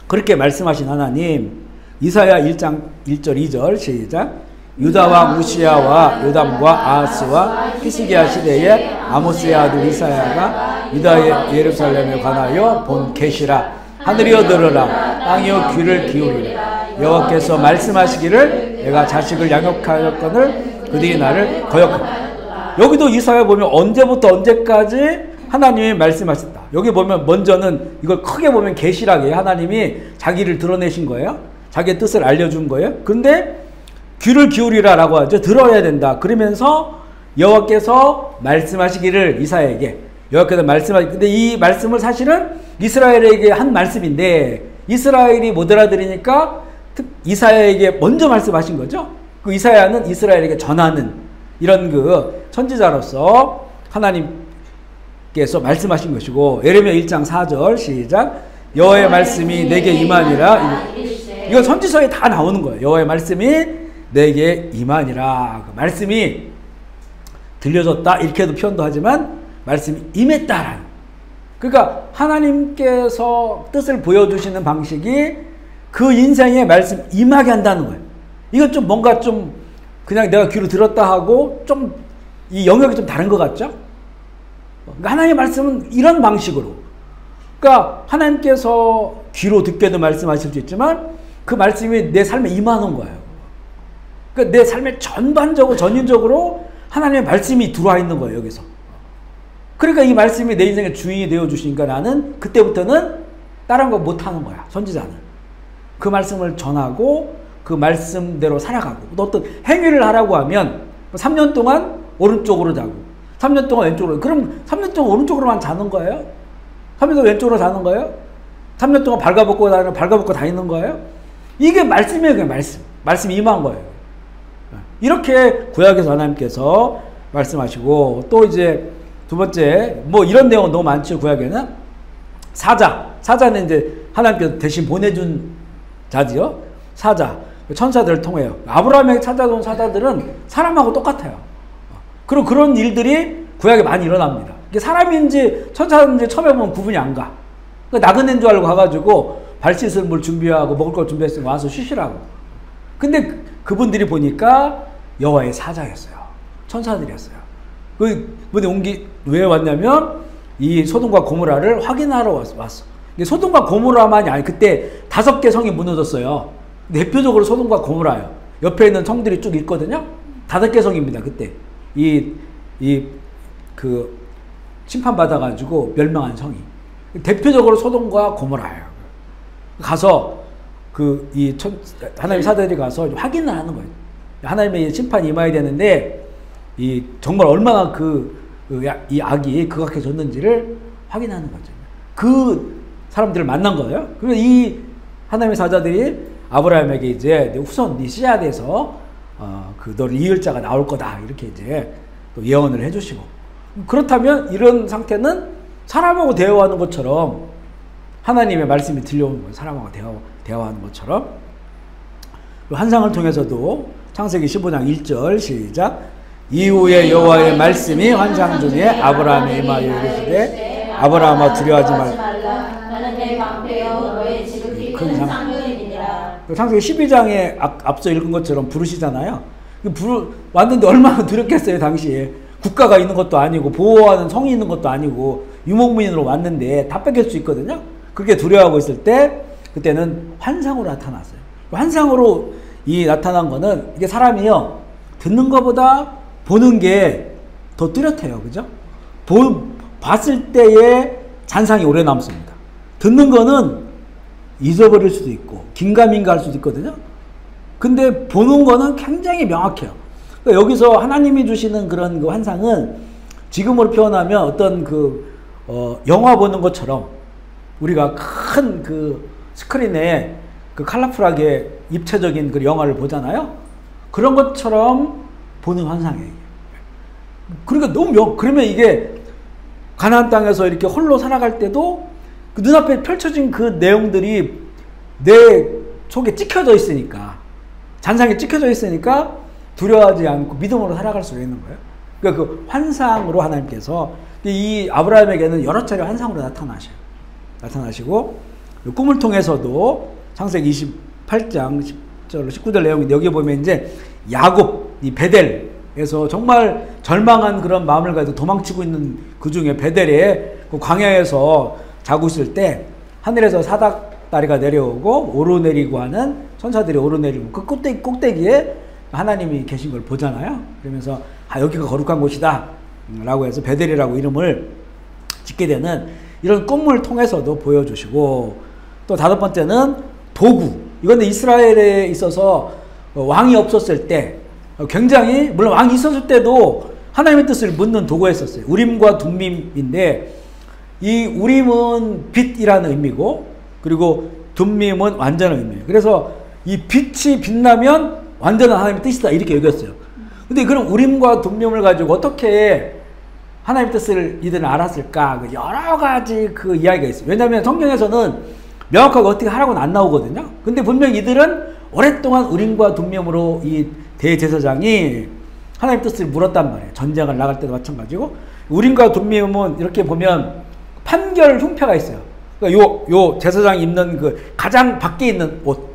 그렇게 말씀하신 하나님, 이사야 1장 1절 2절 시작. 유다와 우시야와 요담과 아하스와 히스기야 시대에 아모스의 아들 이사야가 유다의 예루살렘에 관하여 본 계시라. 하늘이여 들으라, 땅이여 귀를 기울이라. 여호와께서 말씀하시기를 내가 자식을 양육하였거늘 그들이 나를 거역하라. 여기도 이사야 보면 언제부터 언제까지 하나님이 말씀하셨다. 여기 보면 먼저는 이걸 크게 보면 계시라게 하나님이 자기를 드러내신 거예요. 자기의 뜻을 알려준 거예요. 그런데 귀를 기울이라라고 하죠. 들어야 된다. 그러면서 여호와께서 말씀하시기를 이사야에게 여호와께서 말씀하시기 근데 이 말씀을 사실은 이스라엘에게 한 말씀인데 이스라엘이 못 알아들으니까 이사야에게 먼저 말씀하신 거죠. 그 이사야는 이스라엘에게 전하는 이런 그 선지자로서 하나님께서 말씀하신 것이고 예레미야 1장 4절 시작 여호와의 말씀이 내게 임하니라 이건 선지서에 다 나오는 거예요. 여호와의 말씀이 내게 임하니라 그 말씀이 들려졌다 이렇게도 표현도 하지만 말씀이 임했다라는 그러니까 하나님께서 뜻을 보여주시는 방식이 그 인생에 말씀 임하게 한다는 거예요. 이건 좀 뭔가 좀 그냥 내가 귀로 들었다 하고 좀 이 영역이 좀 다른 것 같죠? 그러니까 하나님의 말씀은 이런 방식으로 그러니까 하나님께서 귀로 듣게도 말씀하실 수 있지만 그 말씀이 내 삶에 임하는 거예요. 그러니까 내 삶에 전반적으로 전인적으로 하나님의 말씀이 들어와 있는 거예요. 여기서. 그러니까 이 말씀이 내 인생의 주인이 되어주시니까 나는 그때부터는 다른 거 못하는 거야. 선지자는. 그 말씀을 전하고 그 말씀대로 살아가고 또 어떤 행위를 하라고 하면 3년 동안 오른쪽으로 자고 3년 동안 왼쪽으로 그럼 3년 동안 오른쪽으로만 자는 거예요? 3년 동안 왼쪽으로 자는 거예요? 3년 동안 발가벗고 다니는 거예요? 이게 말씀이에요. 그냥 말씀이 임한 거예요. 이렇게 구약에서 하나님께서 말씀하시고 또 이제 두 번째 뭐 이런 내용은 너무 많죠. 구약에는 사자는 이제 하나님께서 대신 보내준 자지요. 사자 천사들을 통해요. 아브라함에게 찾아온 사자들은 사람하고 똑같아요. 그리고 그런 일들이 구약에 많이 일어납니다. 이게 사람인지 천사인지 처음에 보면 구분이 안 가. 나그네인 줄 알고 가가지고 발 씻을 물 준비하고 먹을 걸 준비했으니까 와서 쉬시라고. 근데 그분들이 보니까 여호와의 사자였어요. 천사들이었어요. 그분이 왜 왔냐면 이 소돔과 고모라를 확인하러 왔어. 소돔과 고모라만이 아니 그때 5개 성이 무너졌어요. 대표적으로 소돔과 고모라예요. 옆에 있는 성들이 쭉 있거든요. 5개 성입니다. 그때 그 심판 받아가지고 멸망한 성이 대표적으로 소돔과 고모라예요. 가서 하나님의 사자들이 가서 확인을 하는 거예요. 하나님의 심판이 임해야 되는데 정말 얼마나 이 악이 극악해졌는지를 확인하는 거죠. 그 사람들을 만난 거예요. 그래서 이 하나님의 사자들이 아브라함에게 이제 후손 네 씨앗에서 너를 이을 자가 나올 거다 이렇게 이제 또 예언을 해주시고 그렇다면 이런 상태는 사람하고 대화하는 것처럼 하나님의 말씀이 들려오는 거예요. 사람하고 대화하는 것처럼 환상을 통해서도 창세기 15장 1절 시작 이후에 여호와의 말씀이 환상 중에 아브라함에 임하여 이르시되 아브라함아 두려워하지 말라 나는 내 방패여 너의 지극히 큰 상급이니라. 창세기 12장에 앞서 읽은 것처럼 부르시잖아요. 왔는데 얼마나 두렵겠어요. 당시에 국가가 있는 것도 아니고 보호하는 성이 있는 것도 아니고 유목민으로 왔는데 다 뺏길 수 있거든요. 그렇게 두려워하고 있을 때 그때는 환상으로 나타났어요. 환상으로 나타난 거는 이게 사람이요 듣는 것보다 보는 게 더 뚜렷해요. 그죠? 봤을 때의 잔상이 오래 남습니다. 듣는 거는 잊어버릴 수도 있고 긴가민가 할 수도 있거든요. 근데 보는 거는 굉장히 명확해요. 그러니까 여기서 하나님이 주시는 그런 그 환상은 지금으로 표현하면 어떤 영화 보는 것처럼 우리가 큰 스크린에 컬러풀하게 입체적인 그 영화를 보잖아요. 그런 것처럼 보는 환상이에요. 그러니까 그러면 이게 가나안 땅에서 이렇게 홀로 살아갈 때도 그 눈앞에 펼쳐진 그 내용들이 내 속에 찍혀져 있으니까 잔상에 찍혀져 있으니까 두려워하지 않고 믿음으로 살아갈 수가 있는 거예요. 그러니까 그 환상으로 하나님께서 이 아브라함에게는 여러 차례 환상으로 나타나시고 꿈을 통해서도 창세기 28장 10절 19절 내용인데 여기 보면 이제 야곱 이 베델에서 정말 절망한 그런 마음을 가지고 도망치고 있는 그 중에 베델에 그 광야에서 자고 있을 때 하늘에서 사닥다리가 내려오고 오르내리고 하는 천사들이 오르내리고 그 꼭대기에 하나님이 계신 걸 보잖아요. 그러면서 여기가 거룩한 곳이다 라고 해서 베델이라고 이름을 짓게 되는 이런 꿈을 통해서도 보여주시고 또 5번째는 도구 이건데 이스라엘에 있어서 왕이 없었을 때 굉장히, 물론 왕이 있었을 때도 하나님의 뜻을 묻는 도구였었어요. 우림과 둠밈인데, 이 우림은 빛이라는 의미고, 그리고 둠밈은 완전한 의미예요. 그래서 이 빛이 빛나면 완전한 하나님의 뜻이다, 이렇게 여겼어요. 근데 그럼 우림과 둠밈을 가지고 어떻게 하나님의 뜻을 이들은 알았을까? 여러 가지 그 이야기가 있어요. 왜냐하면 성경에서는 명확하게 어떻게 하라고는 안 나오거든요. 근데 분명 이들은 오랫동안 우림과 둠밈으로 이 대제사장이 하나님의 뜻을 물었단 말이에요. 전쟁을 나갈 때도 마찬가지고. 우림과 둠밈은 이렇게 보면 판결 흉패가 있어요. 그러니까 요 제사장이 입는 그 가장 밖에 있는 옷,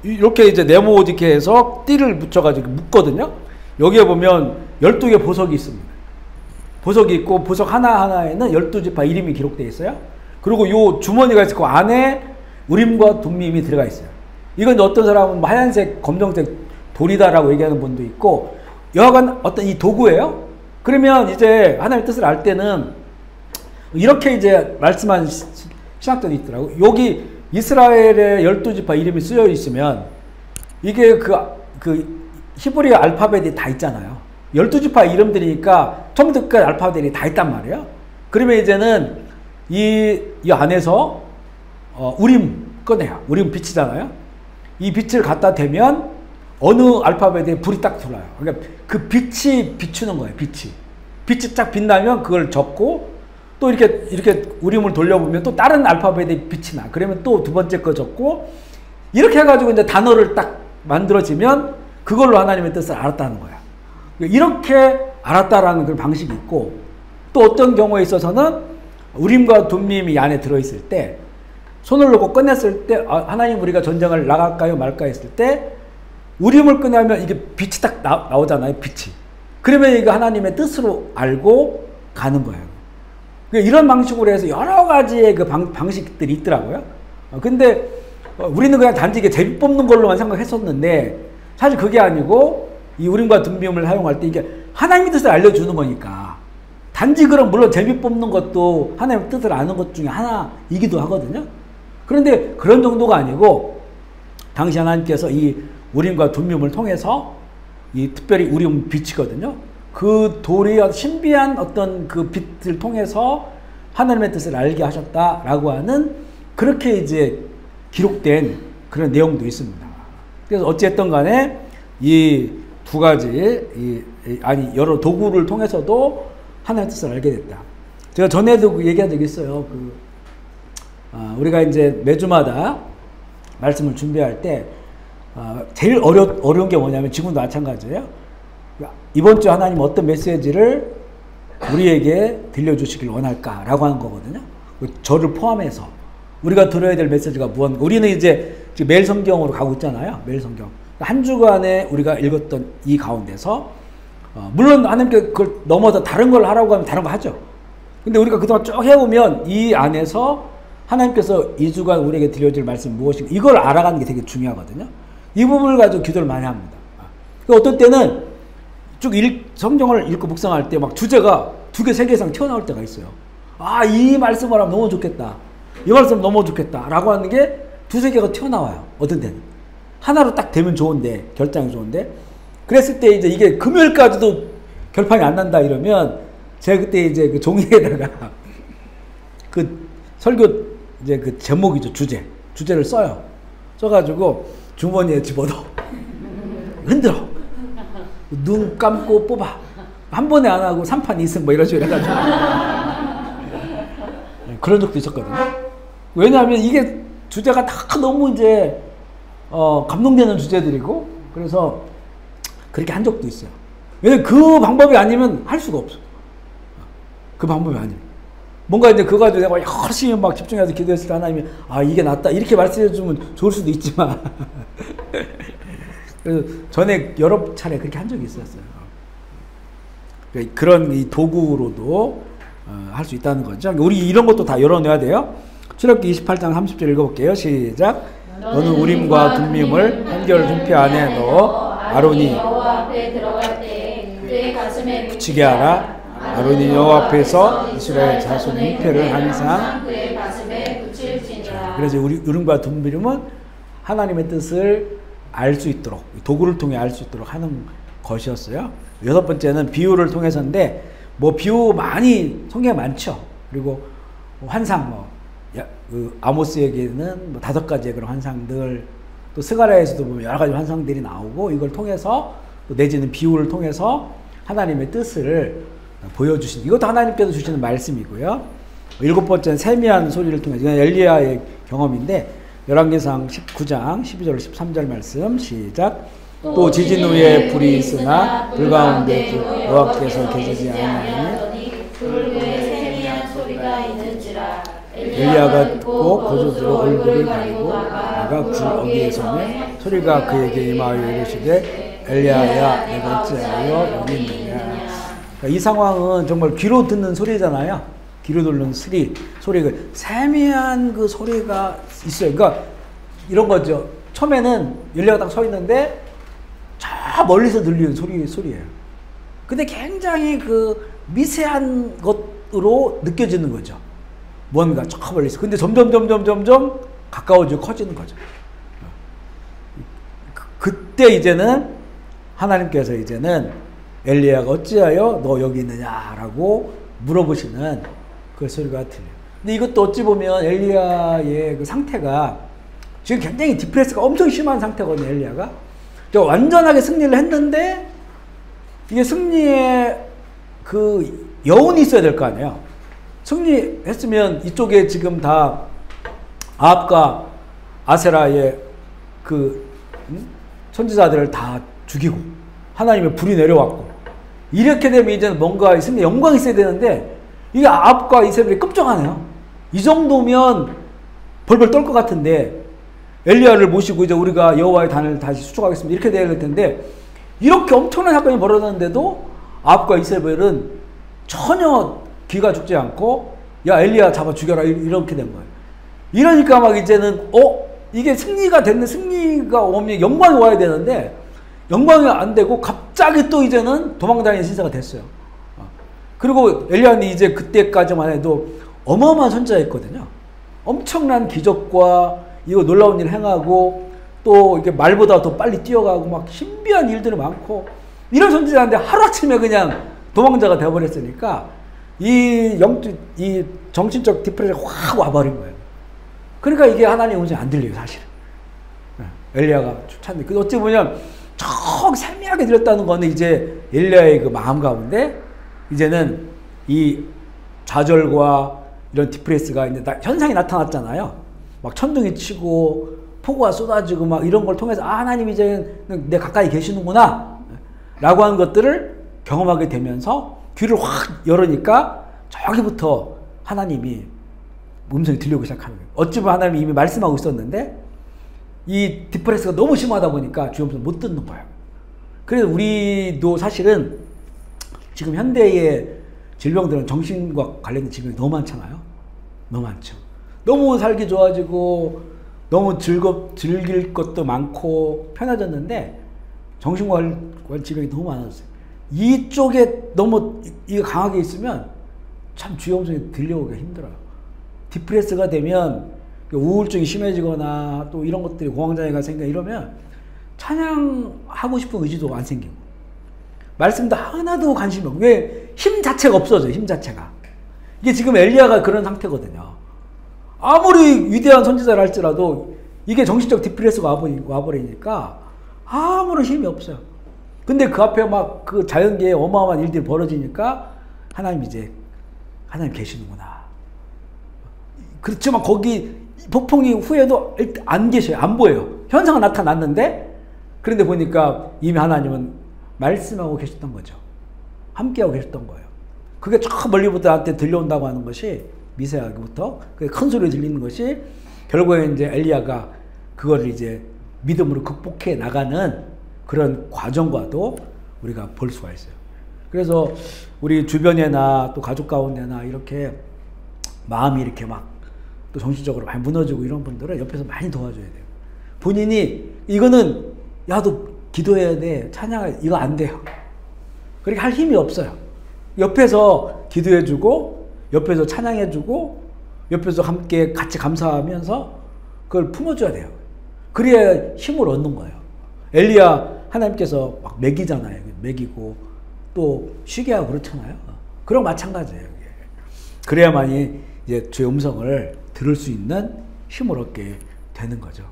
이렇게 이제 네모 옷 이렇게 해서 띠를 붙여가지고 묶거든요. 여기에 보면 12개 보석이 있습니다. 보석이 있고, 보석 하나하나에는 12지파 이름이 기록되어 있어요. 그리고 요 주머니가 있고, 안에 우림과 둠밈이 들어가 있어요. 이건 어떤 사람은 뭐 하얀색, 검정색 돌이다라고 얘기하는 분도 있고, 여하간 어떤 이 도구예요. 그러면 이제 하나님의 뜻을 알 때는 이렇게 이제 말씀한 신학들이 있더라고요. 여기 이스라엘의 12지파 이름이 쓰여 있으면, 이게 그 히브리 알파벳이 다 있잖아요. 12지파 이름들이니까 처음부터 끝까지 알파벳이 다 있단 말이에요. 그러면 이제는 이 안에서 우림 꺼내요. 우림 빛이잖아요. 이 빛을 갖다 대면 어느 알파벳에 불이 딱 들어와요. 그러니까 그 빛이 비추는 거예요. 빛이 딱 빛나면 그걸 적고, 또 이렇게 우림을 돌려보면 또 다른 알파벳에 빛이 나. 그러면 또 두 번째 거 적고, 이렇게 해가지고 이제 단어를 딱 만들어지면 그걸로 하나님의 뜻을 알았다는 거야. 이렇게 알았다라는 그런 방식이 있고, 또 어떤 경우에 있어서는 우림과 둠밈이 안에 들어있을 때, 손을 놓고 꺼냈을 때, 하나님 우리가 전쟁을 나갈까요 말까 했을 때, 우림을 꺼내면 이게 빛이 딱 나오잖아요. 빛이. 그러면 이거 하나님의 뜻으로 알고 가는 거예요. 이런 방식으로 해서 여러 가지의 그 방식들이 있더라고요. 근데 우리는 그냥 단지 이게 제비 뽑는 걸로만 생각했었는데, 사실 그게 아니고 이 우림과 둠밈을 사용할 때 이게 하나님의 뜻을 알려주는 거니까, 단지 그럼 물론 제비 뽑는 것도 하나님의 뜻을 아는 것 중에 하나이기도 하거든요. 그런데 그런 정도가 아니고, 당시 하나님께서 이 우림과 둠밈을 통해서, 이 특별히 우림 빛이거든요. 그 돌이 신비한 어떤 그 빛을 통해서 하나님의 뜻을 알게 하셨다라고 하는, 그렇게 이제 기록된 그런 내용도 있습니다. 그래서 어찌됐든 간에 이 두 가지, 여러 도구를 통해서도 하나님의 뜻을 알게 됐다. 제가 전에도 얘기한 적이 있어요. 우리가 이제 매주마다 말씀을 준비할 때, 제일 어려운 게 뭐냐면, 지금도 마찬가지예요. 이번 주 하나님 어떤 메시지를 우리에게 들려주시길 원할까라고 하는 거거든요. 저를 포함해서 우리가 들어야 될 메시지가 무언가. 우리는 이제 지금 매일 성경으로 가고 있잖아요. 매일 성경. 한 주간에 우리가 읽었던 이 가운데서, 물론 하나님께 그걸 넘어서 다른 걸 하라고 하면 다른 거 하죠. 근데 우리가 그동안 쭉 해오면 이 안에서 하나님께서 이 주간 우리에게 들려줄 말씀이 무엇인가, 이걸 알아가는 게 되게 중요하거든요. 이 부분을 가지고 기도를 많이 합니다. 어떤 때는 쭉 성경을 읽고 묵상할 때 막 주제가 2개, 3개 이상 튀어나올 때가 있어요. 이 말씀을 하면 너무 좋겠다. 이 말씀 너무 좋겠다. 라고 하는 게 2, 3개가 튀어나와요. 어떤 때는. 하나로 딱 되면 좋은데, 결장이 좋은데. 그랬을 때 이제 이게 금요일까지도 결판이 안 난다 이러면, 제가 그때 이제 그 종이에다가 그 설교 이제 그 제목이죠. 주제를 써요. 써가지고 주머니에 집어넣어. 흔들어. 눈 감고 뽑아. 한 번에 안 하고 3판 2승 뭐 이런 식으로 해가지고. 그런 적도 있었거든요. 왜냐하면 이게 주제가 다 너무 이제 감동되는 주제들이고, 그래서 그렇게 한 적도 있어요. 왜냐면 그 방법이 아니면 할 수가 없어. 그 방법이 아니면. 뭔가 이제 그거 가지고 내가 열심히 막 집중해서 기도했을 때 하나님이 이게 낫다 이렇게 말씀해주면 좋을 수도 있지만 그래서 전에 여러 차례 그렇게 한 적이 있었어요. 그런 이 도구로도 할 수 있다는 거죠. 우리 이런 것도 다 열어놔야 돼요. 출애굽기 28장 30절 읽어볼게요. 시작. 너는 우림과 둠밈을 한결 흉패 안에 넣어 아론이 여호와 앞에 들어갈 때 그의 가슴에 붙이게 하라. 아론이 여호와 앞에서 이스라엘 자손의 흉패를 항상 그의 가슴에 붙일지니라. 그래서 우리 우림과 둠밈은 하나님의 뜻을 알 수 있도록, 도구를 통해 알 수 있도록 하는 것이었어요. 여섯 번째는 비유를 통해서인데, 뭐 비유 많이 성경에 많죠. 그리고 환상, 아모스에게는 뭐 5가지의 그런 환상들, 또 스가랴에서도 보면 여러 가지 환상들이 나오고, 이걸 통해서 또 내지는 비유를 통해서 하나님의 뜻을 보여주신, 이것도 하나님께서 주시는 말씀이고요. 7번째는 세미한 소리를 통해서, 이건 엘리야의 경험인데, 열왕기상 19장 12절 13절 말씀 시작. 또 지진 후에 불이 있으나 불 가운데 여호와께서 계시지 아니하니 불 후에 세미한 소리가 있는지라. 엘리야가 듣고 거두들어 얼굴을 가리고 나가 불 어귀에 서매 소리가 그에게 임하여 이르시되 엘리야야 내가 어찌하여 여기 있느냐. 그러니까 이 상황은 정말 귀로 듣는 소리잖아요. 귀로 듣는 소리가 세미한 그 소리가 있어요. 그러니까 이런 거죠. 처음에는 엘리야가 딱 서 있는데 저 멀리서 들리는 소리예요. 근데 굉장히 그 미세한 것으로 느껴지는 거죠. 뭔가 저 멀리서. 근데 점점 가까워지고 커지는 거죠. 그때 이제는 하나님께서 이제는 엘리야가 어찌하여 너 여기 있느냐라고 물어보시는 그 소리가 들려요. 근데 이것도 어찌 보면 엘리야의 그 상태가 지금 굉장히 디프레스가 엄청 심한 상태거든요. 엘리야가 완전하게 승리를 했는데 이게 승리의 그 여운이 있어야 될 거 아니에요. 승리했으면 이쪽에 지금 다 아합과 아세라의 그 선지자들을 다 죽이고 하나님의 불이 내려왔고 이렇게 되면 이제는 뭔가 승리의 영광이 있어야 되는데 이게 아합과 이세벨이 끔찍하네요. 이 정도면 벌벌 떨 것 같은데 엘리야를 모시고 이제 우리가 여호와의 단을 다시 수축하겠습니다. 이렇게 돼야 될 텐데 이렇게 엄청난 사건이 벌어졌는데도 아합과 이세벨은 전혀 귀가 죽지 않고 야 엘리야 잡아 죽여라 이렇게 된 거예요. 이러니까 막 이제는 이게 승리가 됐네. 승리가 오면 영광이 와야 되는데 영광이 안 되고 갑자기 또 이제는 도망다니는 신세가 됐어요. 그리고 엘리야는 이제 그때까지만 해도 어마어마한 선지자였거든요. 엄청난 기적과 이거 놀라운 일 행하고 또 이렇게 말보다 더 빨리 뛰어가고 막 신비한 일들이 많고 이런 선지자인데 하루아침에 그냥 도망자가 되어버렸으니까 이 정신적 디프레션이 확 와버린 거예요. 그러니까 이게 하나님의 음성이 안 들려요, 사실은. 엘리야가 쫓았는데 어찌 보면 저 세미하게 들렸다는 거는 이제 엘리야의 그 마음 가운데 이제는 이 좌절과 이런 디프레스가 이제 현상이 나타났잖아요. 막 천둥이 치고 폭우가 쏟아지고 막 이런 걸 통해서 하나님 이제 내 가까이 계시는구나 라고 하는 것들을 경험하게 되면서 귀를 확 열으니까 저기부터 하나님이 음성이 들려오기 시작하는 거예요. 어찌 보면 하나님이 이미 말씀하고 있었는데 이 디프레스가 너무 심하다 보니까 주의 음성을 못 듣는 거예요. 그래서 우리도 사실은 지금 현대의 질병들은 정신과 관련된 질병이 너무 많잖아요. 너무 많죠. 너무 살기 좋아지고 너무 즐길 것도 많고 편해졌는데 정신과 관련 질병이 너무 많아졌어요. 이쪽에 너무 이게 강하게 있으면 참 주의 음성이 들려오기가 힘들어요. 디프레스가 되면 우울증이 심해지거나 또 이런 것들이 공황장애가 생겨 이러면 찬양하고 싶은 의지도 안 생기고 말씀도 하나도 관심이 없고 왜 힘 자체가 없어져요. 힘 자체가. 이게 지금 엘리야가 그런 상태거든요. 아무리 위대한 선지자를 할지라도 이게 정신적 디프레스가 와버리니까 아무런 힘이 없어요. 근데 그 앞에 막 그 자연계에 어마어마한 일들이 벌어지니까 하나님 계시는구나. 그렇지만 거기 폭풍이 후에도 안 계셔요. 안 보여요. 현상은 나타났는데 그런데 보니까 이미 하나님은 말씀하고 계셨던 거죠. 함께하고 계셨던 거예요. 그게 저 멀리부터 나한테 들려온다고 하는 것이 미세하게부터 큰 소리로 들리는 것이 결국에 이제 엘리야가 그거를 이제 믿음으로 극복해 나가는 그런 과정과도 우리가 볼 수가 있어요. 그래서 우리 주변에나 또 가족 가운데나 이렇게 마음이 이렇게 막 또 정신적으로 많이 무너지고 이런 분들은 옆에서 많이 도와줘야 돼요. 본인이 이거는 야 너 기도해야 돼. 찬양해. 이거 안 돼요. 그렇게 할 힘이 없어요. 옆에서 기도해주고 옆에서 찬양해주고 옆에서 함께 같이 감사하면서 그걸 품어줘야 돼요. 그래야 힘을 얻는 거예요. 엘리야 하나님께서 막 먹이잖아요. 먹이고 또 쉬게 하고 그렇잖아요. 그럼 마찬가지예요. 그래야만이 이제 주의 음성을 들을 수 있는 힘을 얻게 되는 거죠.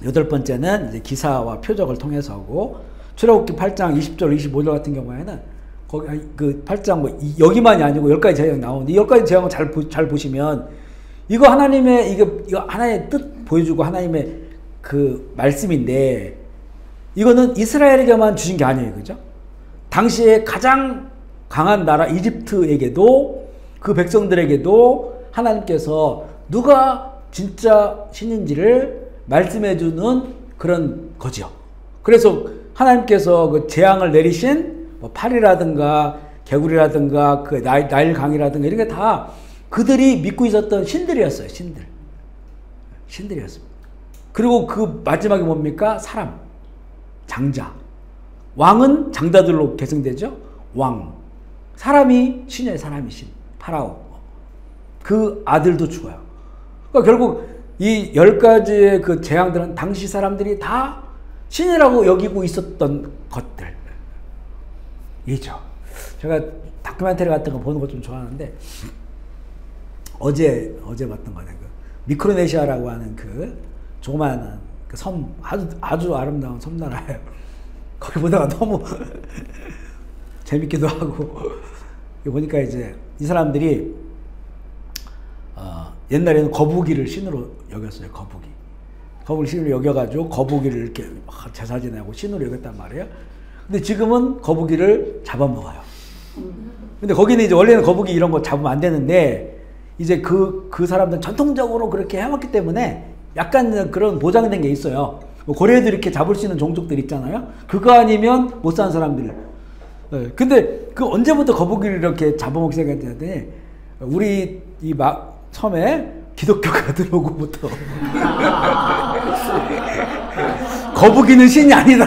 여덟 번째는 이제 기사와 표적을 통해서고, 출애굽기 8장 20절 25절 같은 경우에는 거기 그 8장 뭐 여기만이 아니고 10가지 재앙이 나오는데, 10가지 재앙을 잘 보시면 이거 하나님의 이거 하나님의 뜻 보여주고 하나님의 그 말씀인데, 이거는 이스라엘에게만 주신 게 아니에요. 그죠? 당시에 가장 강한 나라 이집트에게도, 그 백성들에게도 하나님께서 누가 진짜 신인지를 말씀해주는 그런 거죠. 그래서 하나님께서 그 재앙을 내리신 뭐 파리라든가 개구리라든가 그 나일 강이라든가 이런 게 다 그들이 믿고 있었던 신들이었어요. 신들이었습니다. 그리고 그 마지막에 뭡니까? 사람, 장자. 왕은 장자들로 계승되죠. 왕. 사람이 신이에요. 사람이 신. 파라오. 그 아들도 죽어요. 그러니까 결국 이 10가지의 그 재앙들은 당시 사람들이 다 신이라고 여기고 있었던 것들이죠. 제가 다큐멘터리 같은 거 보는 거 좀 좋아하는데, 어제 봤던 거네. 그 미크로네시아라고 하는 그 조그마한 그 섬, 아주 아름다운 섬나라예요. 거기 보다가 너무 재밌기도 하고, 보니까 이제 이 사람들이 옛날에는 거북이를 신으로 여겼어요. 거북이를 신으로 여겨가지고 거북이를 이렇게 제사 지내고 신으로 여겼단 말이에요. 근데 지금은 거북이를 잡아먹어요. 근데 거기는 이제 원래는 거북이 이런 거 잡으면 안 되는데, 이제 그 사람들은 전통적으로 그렇게 해왔기 때문에 약간 그런 보장된 게 있어요. 뭐 고래도 이렇게 잡을 수 있는 종족들 있잖아요. 그거 아니면 못 사는 사람들. 근데 그 언제부터 거북이를 이렇게 잡아먹기 시작했더니, 우리 섬에 기독교가 들어오고부터 거북이는 신이 아니다.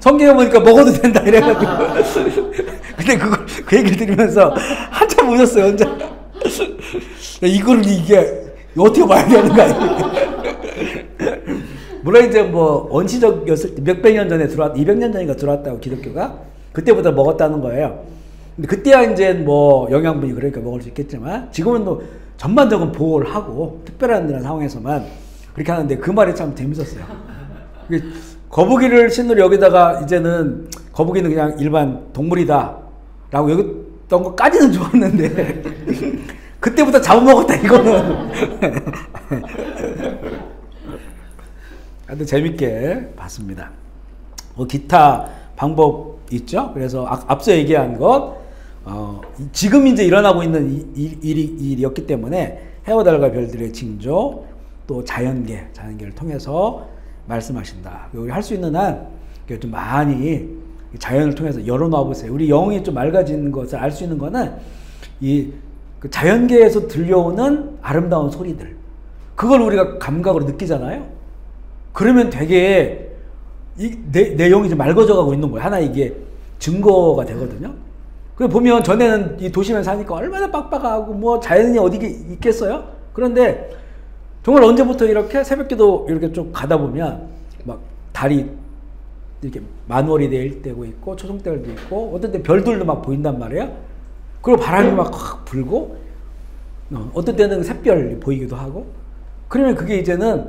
성경에 보니까 먹어도 된다 이래가지고. 근데 그 얘기를 들으면서 한참 웃었어요. 혼자. 이게 어떻게 봐야 되는 거야. 물론 이제 뭐 원시적이었을 때 몇백 년 전에 200년 전인가 들어왔다고 기독교가, 그때부터 먹었다는 거예요. 근데 그때야 이제 뭐 영양분이 그러니까 먹을 수 있겠지만, 지금은 뭐 전반적인 보호를 하고 특별한 그런 상황에서만 그렇게 하는데, 그 말이 참 재밌었어요. 거북이를 신으로 여기다가 이제는 거북이는 그냥 일반 동물이다 라고 여겼던 것까지는 좋았는데 그때부터 잡아먹었다 이거는. 아주 재밌게 봤습니다. 기타 방법 있죠. 그래서 앞서 얘기한 것, 지금 이제 일어나고 있는 일이었기 때문에 해와 달과 별들의 징조, 또 자연계를 통해서 말씀하신다. 우리 할 수 있는 한 좀 많이 자연을 통해서 열어놔 보세요. 우리 영이 좀 맑아지는 것을 알 수 있는 거는 그 자연계에서 들려오는 아름다운 소리들, 그걸 우리가 감각으로 느끼잖아요. 그러면 되게 내 영이 좀 맑아져 가고 있는 거예요. 하나 이게 증거가 되거든요. 그 보면 전에는 이 도심에 사니까 얼마나 빡빡하고 뭐 자연이 어디 있겠어요? 그런데 정말 언제부터 이렇게 새벽기도 이렇게 좀 가다 보면 막 달이 이렇게 만월이 될 때고 있고 초승달도 있고 어떤 때 별들도 막 보인단 말이에요. 그리고 바람이 막 확 불고 어떤 때는 샛별이 보이기도 하고, 그러면 그게 이제는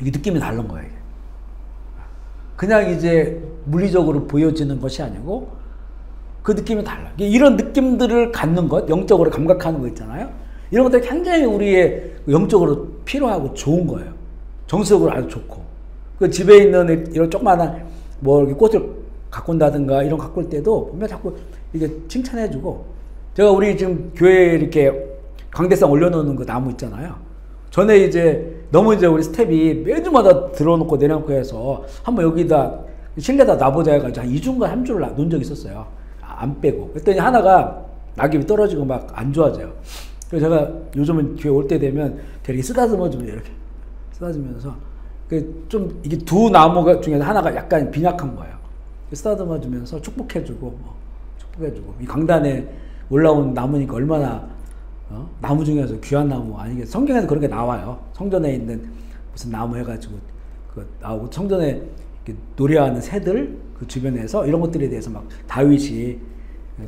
이게 느낌이 다른 거예요. 그냥 이제 물리적으로 보여지는 것이 아니고 그 느낌이 달라. 이런 느낌들을 갖는 것, 영적으로 감각하는 거 있잖아요. 이런 것들이 굉장히 우리의 영적으로 필요하고 좋은 거예요. 정서적으로 아주 좋고. 그 집에 있는 이런 조그마한 뭐 이렇게 꽃을 갖고 온다든가 이런 갖고 올 때도 보면 자꾸 이게 칭찬해주고. 제가 우리 지금 교회에 이렇게 강대상 올려놓는 그 나무 있잖아요. 전에 이제 너무 이제 우리 스텝이 매주마다 들어놓고 내려놓고 해서 한번 여기다 실내다 놔보자 해가지고 한 2주인가 3주를 놓은 적이 있었어요. 안 빼고. 그랬더니 하나가 낙엽이 떨어지고 막 안 좋아져요. 그래서 제가 요즘은 교회 올 때 되면 되게 쓰다듬어주면 이렇게 쓰다듬으면서 좀 이게 두 나무가 중에서 하나가 약간 빈약한 거예요. 쓰다듬어주면서 축복해주고 축복해주고. 이 강단에 올라온 나무니까 얼마나 나무 중에서 귀한 나무 아니겠어요? 성경에서 그런 게 나와요. 성전에 있는 무슨 나무 해가지고 그 나오고 성전에 노래하는 새들 그 주변에서 이런 것들에 대해서 막 다윗이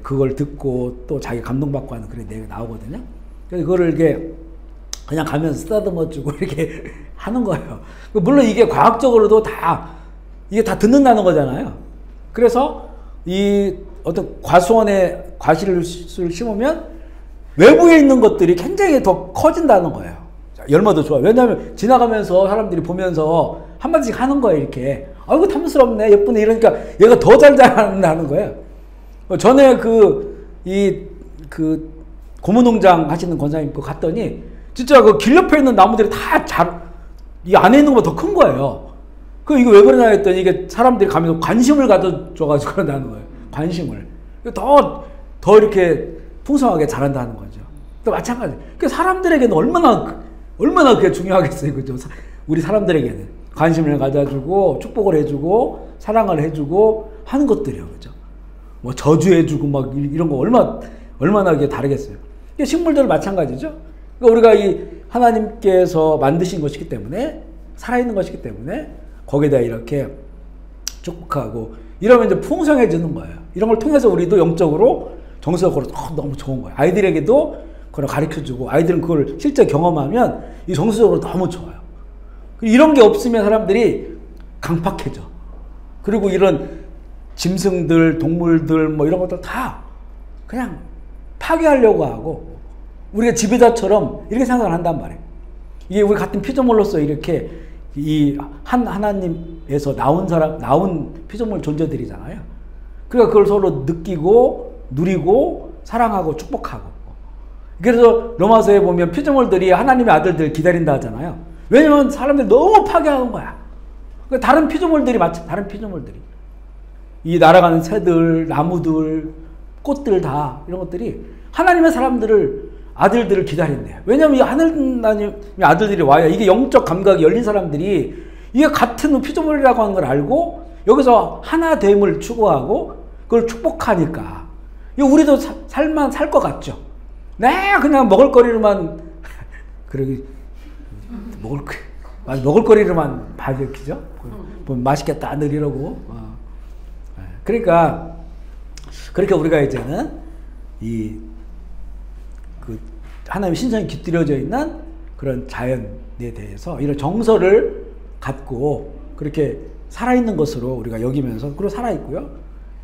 그걸 듣고 또 자기 감동받고 하는 그런 내용이 나오거든요. 그래서 그거를 이게 그냥 가면서 쓰다듬어주고 이렇게 하는 거예요. 물론 이게 과학적으로도 이게 다 듣는다는 거잖아요. 그래서 이 어떤 과수원에 과실을 심으면 외부에 있는 것들이 굉장히 더 커진다는 거예요. 열매도 좋아요. 왜냐하면 지나가면서 사람들이 보면서 한마디씩 하는 거예요. 이렇게 아이고 탐스럽네 예쁘네 이러니까 얘가 더 잘 자란다는 거예요. 전에 그 고무농장 하시는 권사님 거 갔더니 진짜 그 길 옆에 있는 나무들이 이 안에 있는 것보다 더 큰 거예요. 이거 왜 그러냐 했더니 이게 사람들이 가면서 관심을 가져줘가지고 그런다는 거예요. 관심을. 더 이렇게 풍성하게 자란다는 거죠. 또 마찬가지. 사람들에게는 얼마나 그게 중요하겠어요. 그죠? 우리 사람들에게는. 관심을 가져주고, 축복을 해주고, 사랑을 해주고, 하는 것들이요. 그죠? 뭐 저주해주고, 막 이런 거 얼마나 그게 다르겠어요. 식물들 마찬가지죠. 우리가 이 하나님께서 만드신 것이기 때문에, 살아있는 것이기 때문에, 거기다 이렇게 축복하고, 이러면 이제 풍성해지는 거예요. 이런 걸 통해서 우리도 영적으로, 정서적으로 너무 좋은 거예요. 아이들에게도 그걸 가르쳐주고, 아이들은 그걸 실제 경험하면 이 정서적으로 너무 좋아요. 이런 게 없으면 사람들이 강팍해져. 그리고 이런 짐승들, 동물들, 뭐 이런 것들 다 그냥 파괴하려고 하고, 우리가 지배자처럼 이렇게 생각을 한단 말이에요. 이게 우리 같은 피조물로서 이렇게 하나님에서 나온 피조물 존재들이잖아요. 그러니까 그걸 서로 느끼고, 누리고, 사랑하고, 축복하고. 그래서 로마서에 보면 피조물들이 하나님의 아들들 기다린다 하잖아요. 왜냐면 사람들이 너무 파괴하는 거야. 다른 피조물들이 이 날아가는 새들, 나무들, 꽃들 다 이런 것들이 하나님의 아들들을 기다린대요. 왜냐면 이 하나님의 아들들이 와야 이게 영적 감각이 열린 사람들이 이게 같은 피조물이라고 하는 걸 알고 여기서 하나됨을 추구하고 그걸 축복하니까 우리도 살만 살 것 같죠. 그냥 먹을거리로만 먹을거리로만 봐주죠. 맛있겠다 늘 이러고. 그러니까 그렇게 우리가 이제는 하나님의 신성이 깃들여져 있는 그런 자연에 대해서 이런 정서를 갖고 그렇게 살아있는 것으로 우리가 여기면서 그리고 살아있고요.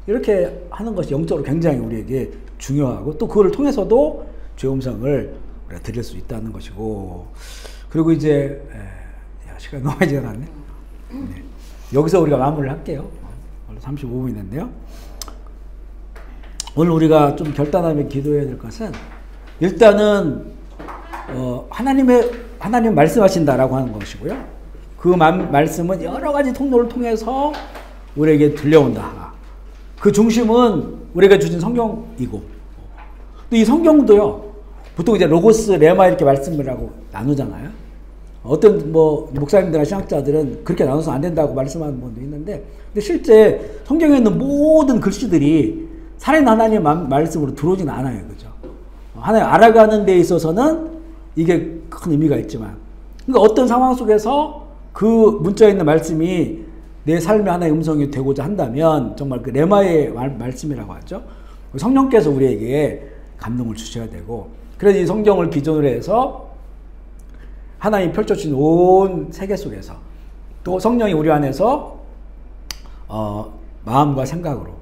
이렇게 하는 것이 영적으로 굉장히 우리에게 중요하고 또 그걸 통해서도 죄의 음성을 우리가 들을 수 있다는 것이고 그리고 이제 시간이 너무 지나갔네. 네. 여기서 우리가 마무리를 할게요. 오늘 35분이 됐네요. 오늘 우리가 좀 결단하며 기도해야 될 것은 일단은 하나님 말씀하신다라고 하는 것이고요. 그 말씀은 여러 가지 통로를 통해서 우리에게 들려온다. 그 중심은 우리가 주신 성경이고 또 이 성경도요. 보통 이제 로고스, 레마 이렇게 말씀을 하고 나누잖아요. 어떤 목사님들이나 신학자들은 그렇게 나눠서 안 된다고 말씀하는 분도 있는데 근데 실제 성경에 있는 모든 글씨들이 살아있는 하나님의 말씀으로 들어오진 않아요. 그죠? 하나님 알아가는 데 있어서는 이게 큰 의미가 있지만 그러니까 어떤 상황 속에서 그 문자에 있는 말씀이 내 삶의 하나의 음성이 되고자 한다면 정말 그 레마의 말씀이라고 하죠. 성령께서 우리에게 감동을 주셔야 되고 그래서 이 성경을 기준으로 해서 하나님이 펼쳐주신 온 세계 속에서 또 성령이 우리 안에서 마음과 생각으로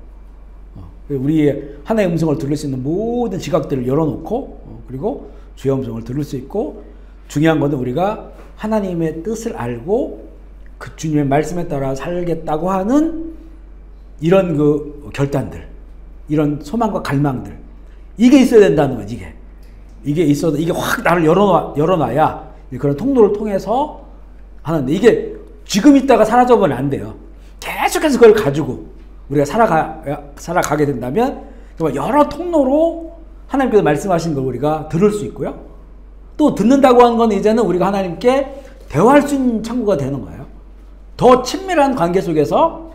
우리의 하나의 음성을 들을 수 있는 모든 지각들을 열어놓고 그리고 주의 음성을 들을 수 있고 중요한 것은 우리가 하나님의 뜻을 알고 그 주님의 말씀에 따라 살겠다고 하는 이런 그 결단들 이런 소망과 갈망들 이게 있어야 된다는 거지. 이게 있어도 이게 확 나를 열어놔야 그런 통로를 통해서 하는데 이게 지금 있다가 사라져버리면 안 돼요. 계속해서 그걸 가지고 우리가 살아가게 된다면 정말 여러 통로로 하나님께서 말씀하신 걸 우리가 들을 수 있고요. 또 듣는다고 하는 건 이제는 우리가 하나님께 대화할 수 있는 창구가 되는 거예요. 더 친밀한 관계 속에서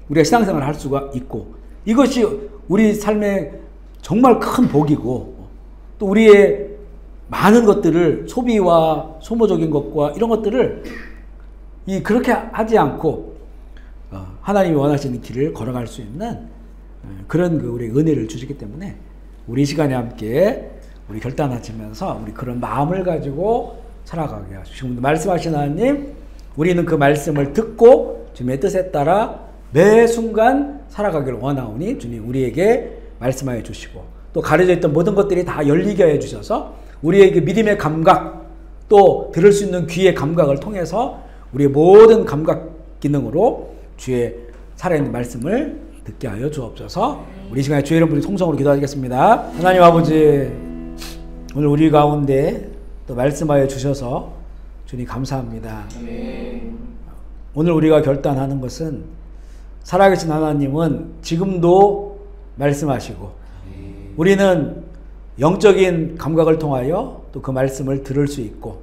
우리가 신앙생활을 할 수가 있고 이것이 우리 삶의 정말 큰 복이고 또 우리의 많은 것들을 소비와 소모적인 것과 이런 것들을 그렇게 하지 않고 하나님이 원하시는 길을 걸어갈 수 있는 그런 우리 은혜를 주시기 때문에 우리 시간에 함께 우리 결단하시면서 우리 그런 마음을 가지고 살아가게 하시고, 말씀하신 하나님, 우리는 그 말씀을 듣고 주님의 뜻에 따라 매 순간 살아가기를 원하오니 주님 우리에게 말씀하여 주시고, 또 가려져 있던 모든 것들이 다 열리게 해 주셔서 우리에게 믿음의 감각, 또 들을 수 있는 귀의 감각을 통해서 우리의 모든 감각 기능으로 주의 살아있는 말씀을 듣게 하여 주옵소서. 우리 시간에 주의 이름 부르짖어 통성으로 기도하겠습니다. 하나님 아버지, 오늘 우리 가운데 또 말씀하여 주셔서 주님 감사합니다. 오늘 우리가 결단하는 것은 살아계신 하나님은 지금도 말씀하시고, 우리는 영적인 감각을 통하여 또 그 말씀을 들을 수 있고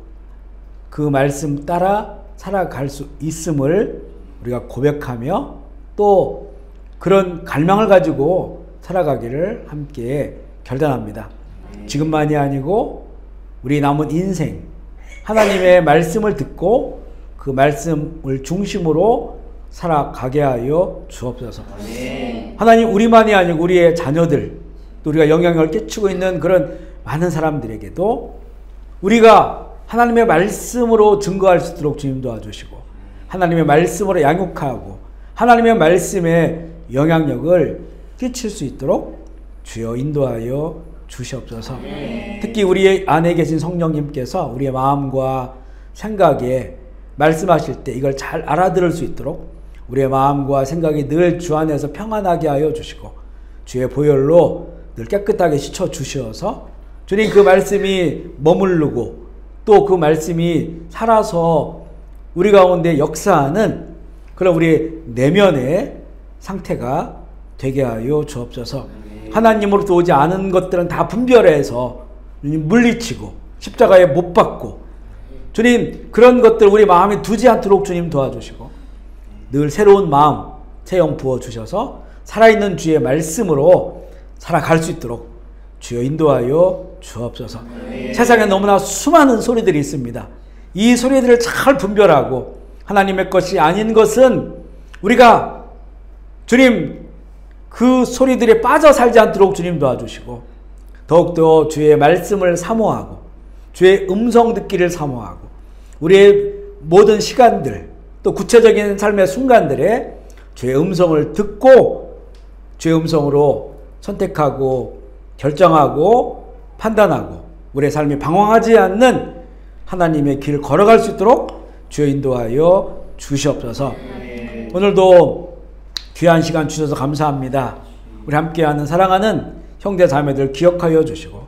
그 말씀 따라 살아갈 수 있음을 우리가 고백하며 또 그런 갈망을 가지고 살아가기를 함께 결단합니다. 지금만이 아니고 우리 남은 인생 하나님의 말씀을 듣고 그 말씀을 중심으로 살아가게 하여 주옵소서. 하나님, 우리만이 아니고 우리의 자녀들, 또 우리가 영향력을 끼치고 있는 그런 많은 사람들에게도 우리가 하나님의 말씀으로 증거할 수 있도록 주님 도와주시고, 하나님의 말씀으로 양육하고 하나님의 말씀에 영향력을 끼칠 수 있도록 주여 인도하여 주시옵소서. 특히 우리 안에 계신 성령님께서 우리의 마음과 생각에 말씀하실 때 이걸 잘 알아들을 수 있도록 우리의 마음과 생각이 늘 주 안에서 평안하게 하여 주시고, 주의 보혈로 늘 깨끗하게 씻어 주시어서 주님 그 말씀이 머무르고 또 그 말씀이 살아서 우리 가운데 역사하는 그런 우리 내면의 상태가 되게 하여 주옵소서. 하나님으로부터 오지 않은 것들은 다 분별해서 물리치고 십자가에 못 박고, 주님 그런 것들 우리 마음에 두지 않도록 주님 도와주시고 늘 새로운 마음, 새 영 부어주셔서 살아있는 주의 말씀으로 살아갈 수 있도록 주여 인도하여 주옵소서. 세상에 너무나 수많은 소리들이 있습니다. 이 소리들을 잘 분별하고 하나님의 것이 아닌 것은 우리가 주님 그 소리들에 빠져 살지 않도록 주님 도와주시고, 더욱더 주의 말씀을 사모하고 주의 음성 듣기를 사모하고 우리의 모든 시간들 또 구체적인 삶의 순간들에 주의 음성을 듣고 주의 음성으로 선택하고 결정하고 판단하고 우리의 삶이 방황하지 않는 하나님의 길을 걸어갈 수 있도록 주여 인도하여 주시옵소서. 오늘도 귀한 시간 주셔서 감사합니다. 우리 함께하는 사랑하는 형제 자매들 기억하여 주시고,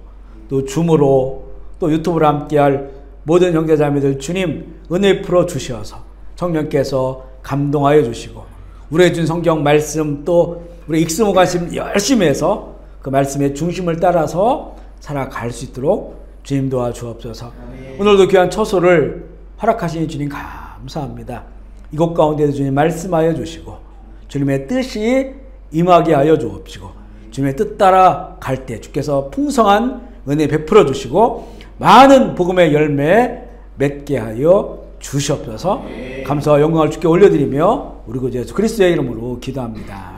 또 줌으로 또 유튜브로 함께할 모든 형제 자매들 주님 은혜 풀어 주시어서 성령께서 감동하여 주시고 우리의 준 성경 말씀 또 우리 익스모가심 열심히 해서 그 말씀의 중심을 따라서 살아갈 수 있도록 주님 도와주옵소서. 오늘도 귀한 처소를 허락하시니 주님 감사합니다. 이곳 가운데서 주님 말씀하여 주시고 주님의 뜻이 임하게 하여 주옵시고 주님의 뜻 따라 갈 때 주께서 풍성한 은혜 베풀어 주시고 많은 복음의 열매 맺게 하여 주시옵소서. 감사와 영광을 주께 올려드리며 우리 구주 예수 그리스도의 이름으로 기도합니다.